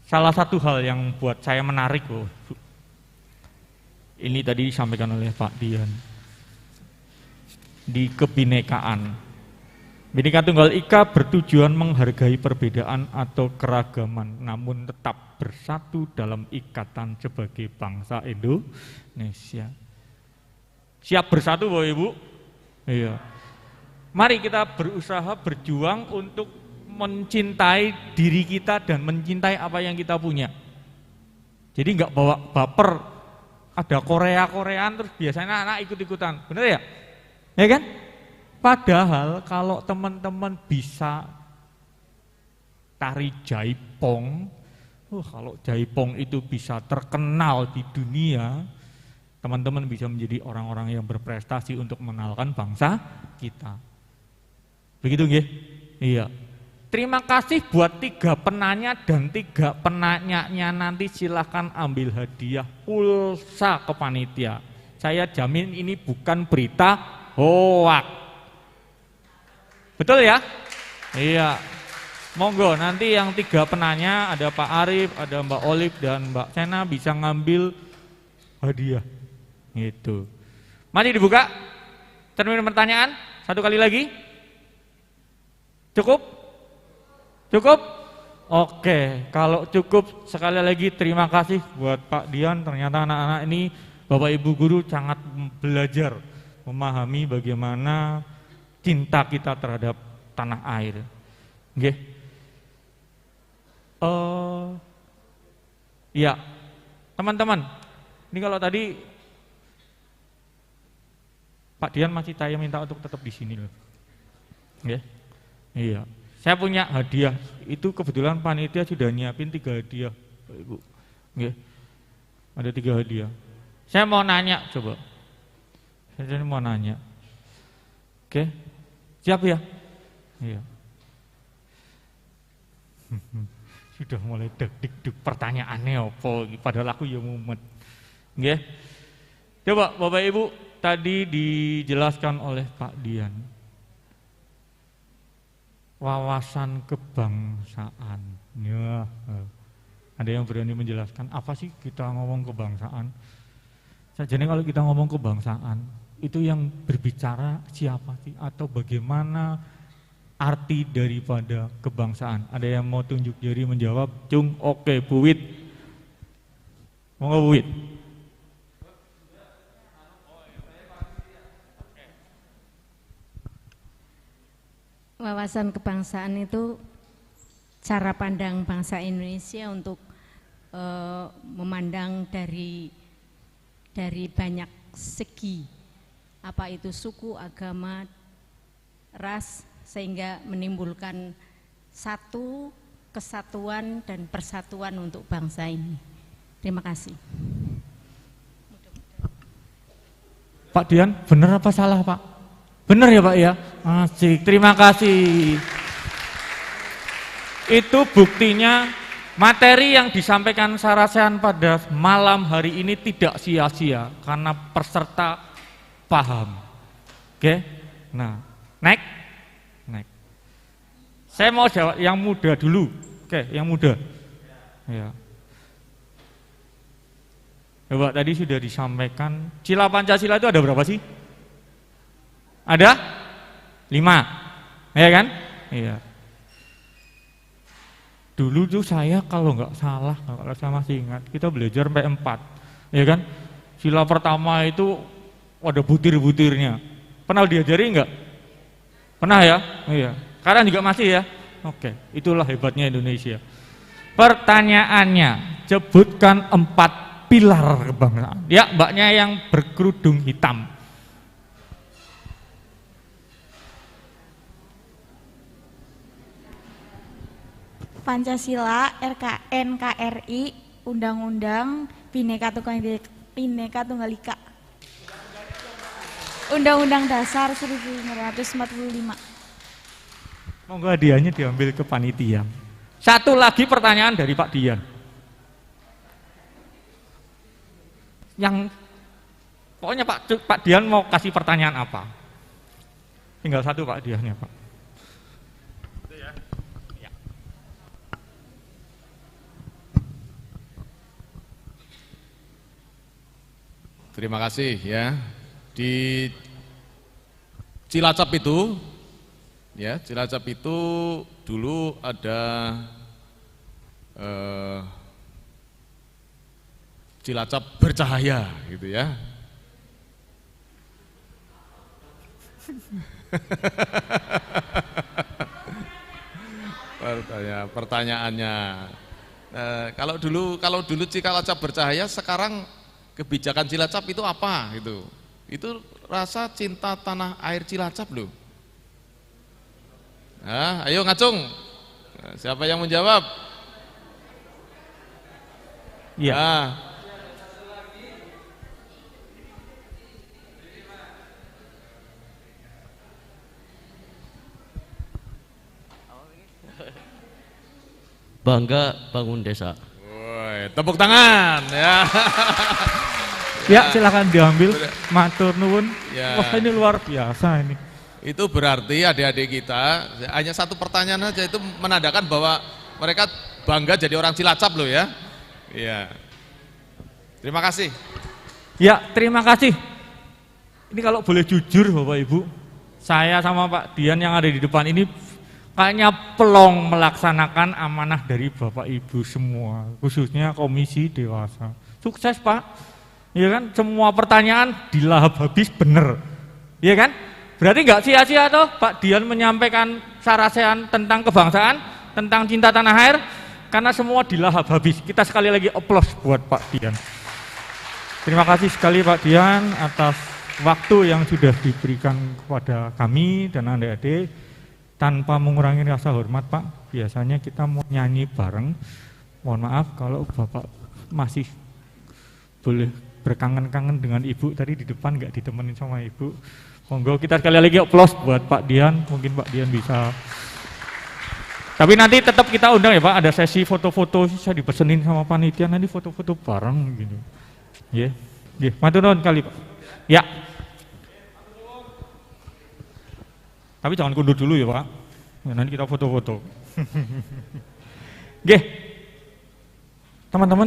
salah satu hal yang buat saya menarik loh, ini tadi disampaikan oleh Pak Dian di kebinekaan. Bhinneka Tunggal Ika bertujuan menghargai perbedaan atau keragaman, namun tetap bersatu dalam ikatan sebagai bangsa Indonesia. Siap bersatu Bapak Ibu? Iya. Mari kita berusaha berjuang untuk mencintai diri kita dan mencintai apa yang kita punya. Jadi enggak bawa baper, ada Korea-Koreaan terus biasanya anak ikut-ikutan, bener ya? Ya kan? Padahal kalau teman-teman bisa tari jaipong, kalau jaipong itu bisa terkenal di dunia, teman-teman bisa menjadi orang-orang yang berprestasi untuk mengenalkan bangsa kita. Begitu nggih? Iya. Terima kasih buat 3 penanya dan 3 penanyanya nanti silahkan ambil hadiah pulsa ke panitia. Saya jamin ini bukan berita hoak. Betul ya? Iya. Monggo nanti yang 3 penanya ada Pak Arif, ada Mbak Olive dan Mbak Sena bisa ngambil hadiah. Gitu. Mari dibuka. Termin pertanyaan. Satu kali lagi? Cukup? Cukup? Oke, kalau cukup sekali lagi terima kasih buat Pak Dian. Ternyata anak-anak ini, Bapak Ibu guru sangat belajar memahami bagaimana cinta kita terhadap tanah air. Oke. Ya, teman-teman, ini kalau tadi Pak Dian masih saya minta untuk tetap di sini loh. Oke. Iya. Saya punya hadiah, itu kebetulan panitia sudah nyiapin 3 hadiah, Pak Ibu. Oke. Ada 3 hadiah. Saya mau nanya coba. Saya mau nanya. Oke. Siap ya? Iya. Sudah mulai deg-deg pertanyaannya apa, padahal aku ya mumet. Oke. Coba Bapak Ibu, tadi dijelaskan oleh Pak Dian. Wawasan kebangsaan. Ya. Ada yang berani menjelaskan apa sih kita ngomong kebangsaan? Jadi kalau kita ngomong kebangsaan, itu yang berbicara siapa sih? Atau bagaimana arti daripada kebangsaan? Ada yang mau tunjuk jari menjawab? Cung, oke, Bu Wit. Mau nggak Bu Wit? Wawasan kebangsaan itu cara pandang bangsa Indonesia untuk memandang dari banyak segi, apa itu suku, agama, ras, sehingga menimbulkan satu kesatuan dan persatuan untuk bangsa ini. Terima kasih. Pak Dian, benar apa salah Pak? Benar ya Pak ya? Asik, terima kasih. Itu buktinya materi yang disampaikan Sarasehan pada malam hari ini tidak sia-sia karena peserta paham. Oke? Nah, next. Saya mau jawab yang muda dulu. Oke, yang muda. Ya. Coba tadi sudah disampaikan, sila Pancasila itu ada berapa sih? Ada? 5. Ya kan? Iya. Dulu tuh saya kalau nggak salah, kalau saya masih ingat, kita belajar sampai 4. Ya kan? Sila pertama itu ada butir-butirnya. Pernah diajari enggak? Pernah ya? Iya. Sekarang juga masih ya? Oke, itulah hebatnya Indonesia. Pertanyaannya, sebutkan 4 pilar kebangsaan. Ya, mbaknya yang berkerudung hitam. Pancasila, NKRI, Undang-Undang Bhinneka Tunggal Ika, Undang-Undang Dasar 1945. Monggo hadiahnya diambil ke panitia. Satu lagi pertanyaan dari Pak Dian. Yang pokoknya Pak Dian mau kasih pertanyaan apa? Tinggal satu Pak Diannya Pak. Terima kasih ya. Di Cilacap itu, ya Cilacap itu dulu ada Cilacap bercahaya, gitu ya. Pertanyaannya, kalau dulu Cilacap bercahaya, sekarang kebijakan Cilacap itu apa gitu? Itu rasa cinta tanah air Cilacap loh. Nah, ayo ngacung. Siapa yang menjawab? Iya. Nah. Bangga bangun desa. Woi, tepuk tangan ya. Ya, silakan diambil. Matur nuwun. Ya. Wah, ini luar biasa ini. Itu berarti adik-adik kita hanya satu pertanyaan aja itu menandakan bahwa mereka bangga jadi orang Cilacap loh ya. Iya. Terima kasih. Ya, terima kasih. Ini kalau boleh jujur Bapak Ibu, saya sama Pak Dian yang ada di depan ini kayaknya pelong melaksanakan amanah dari Bapak Ibu semua, khususnya Komisi Dewasa. Sukses Pak, ya kan? Semua pertanyaan dilahap habis bener, ya kan? Berarti nggak sia-sia toh Pak Dian menyampaikan sarasehan tentang kebangsaan, tentang cinta tanah air, karena semua dilahap habis. Kita sekali lagi aplaus buat Pak Dian. Terima kasih sekali Pak Dian atas waktu yang sudah diberikan kepada kami dan adik-adik. Tanpa mengurangi rasa hormat Pak, biasanya kita mau nyanyi bareng. Mohon maaf kalau Bapak masih boleh berkangen-kangen dengan Ibu, tadi di depan nggak ditemenin sama Ibu. Monggo kita sekali lagi aplaus buat Pak Dian. Mungkin Pak Dian bisa, tapi nanti tetap kita undang ya Pak, ada sesi foto-foto, saya dipesenin sama panitia nanti foto-foto bareng gitu. Ya, yeah. Matur nuwun kali Pak. Ya. Tapi jangan kundur dulu ya Pak. Ya, nanti kita foto-foto. Nggih. Teman-teman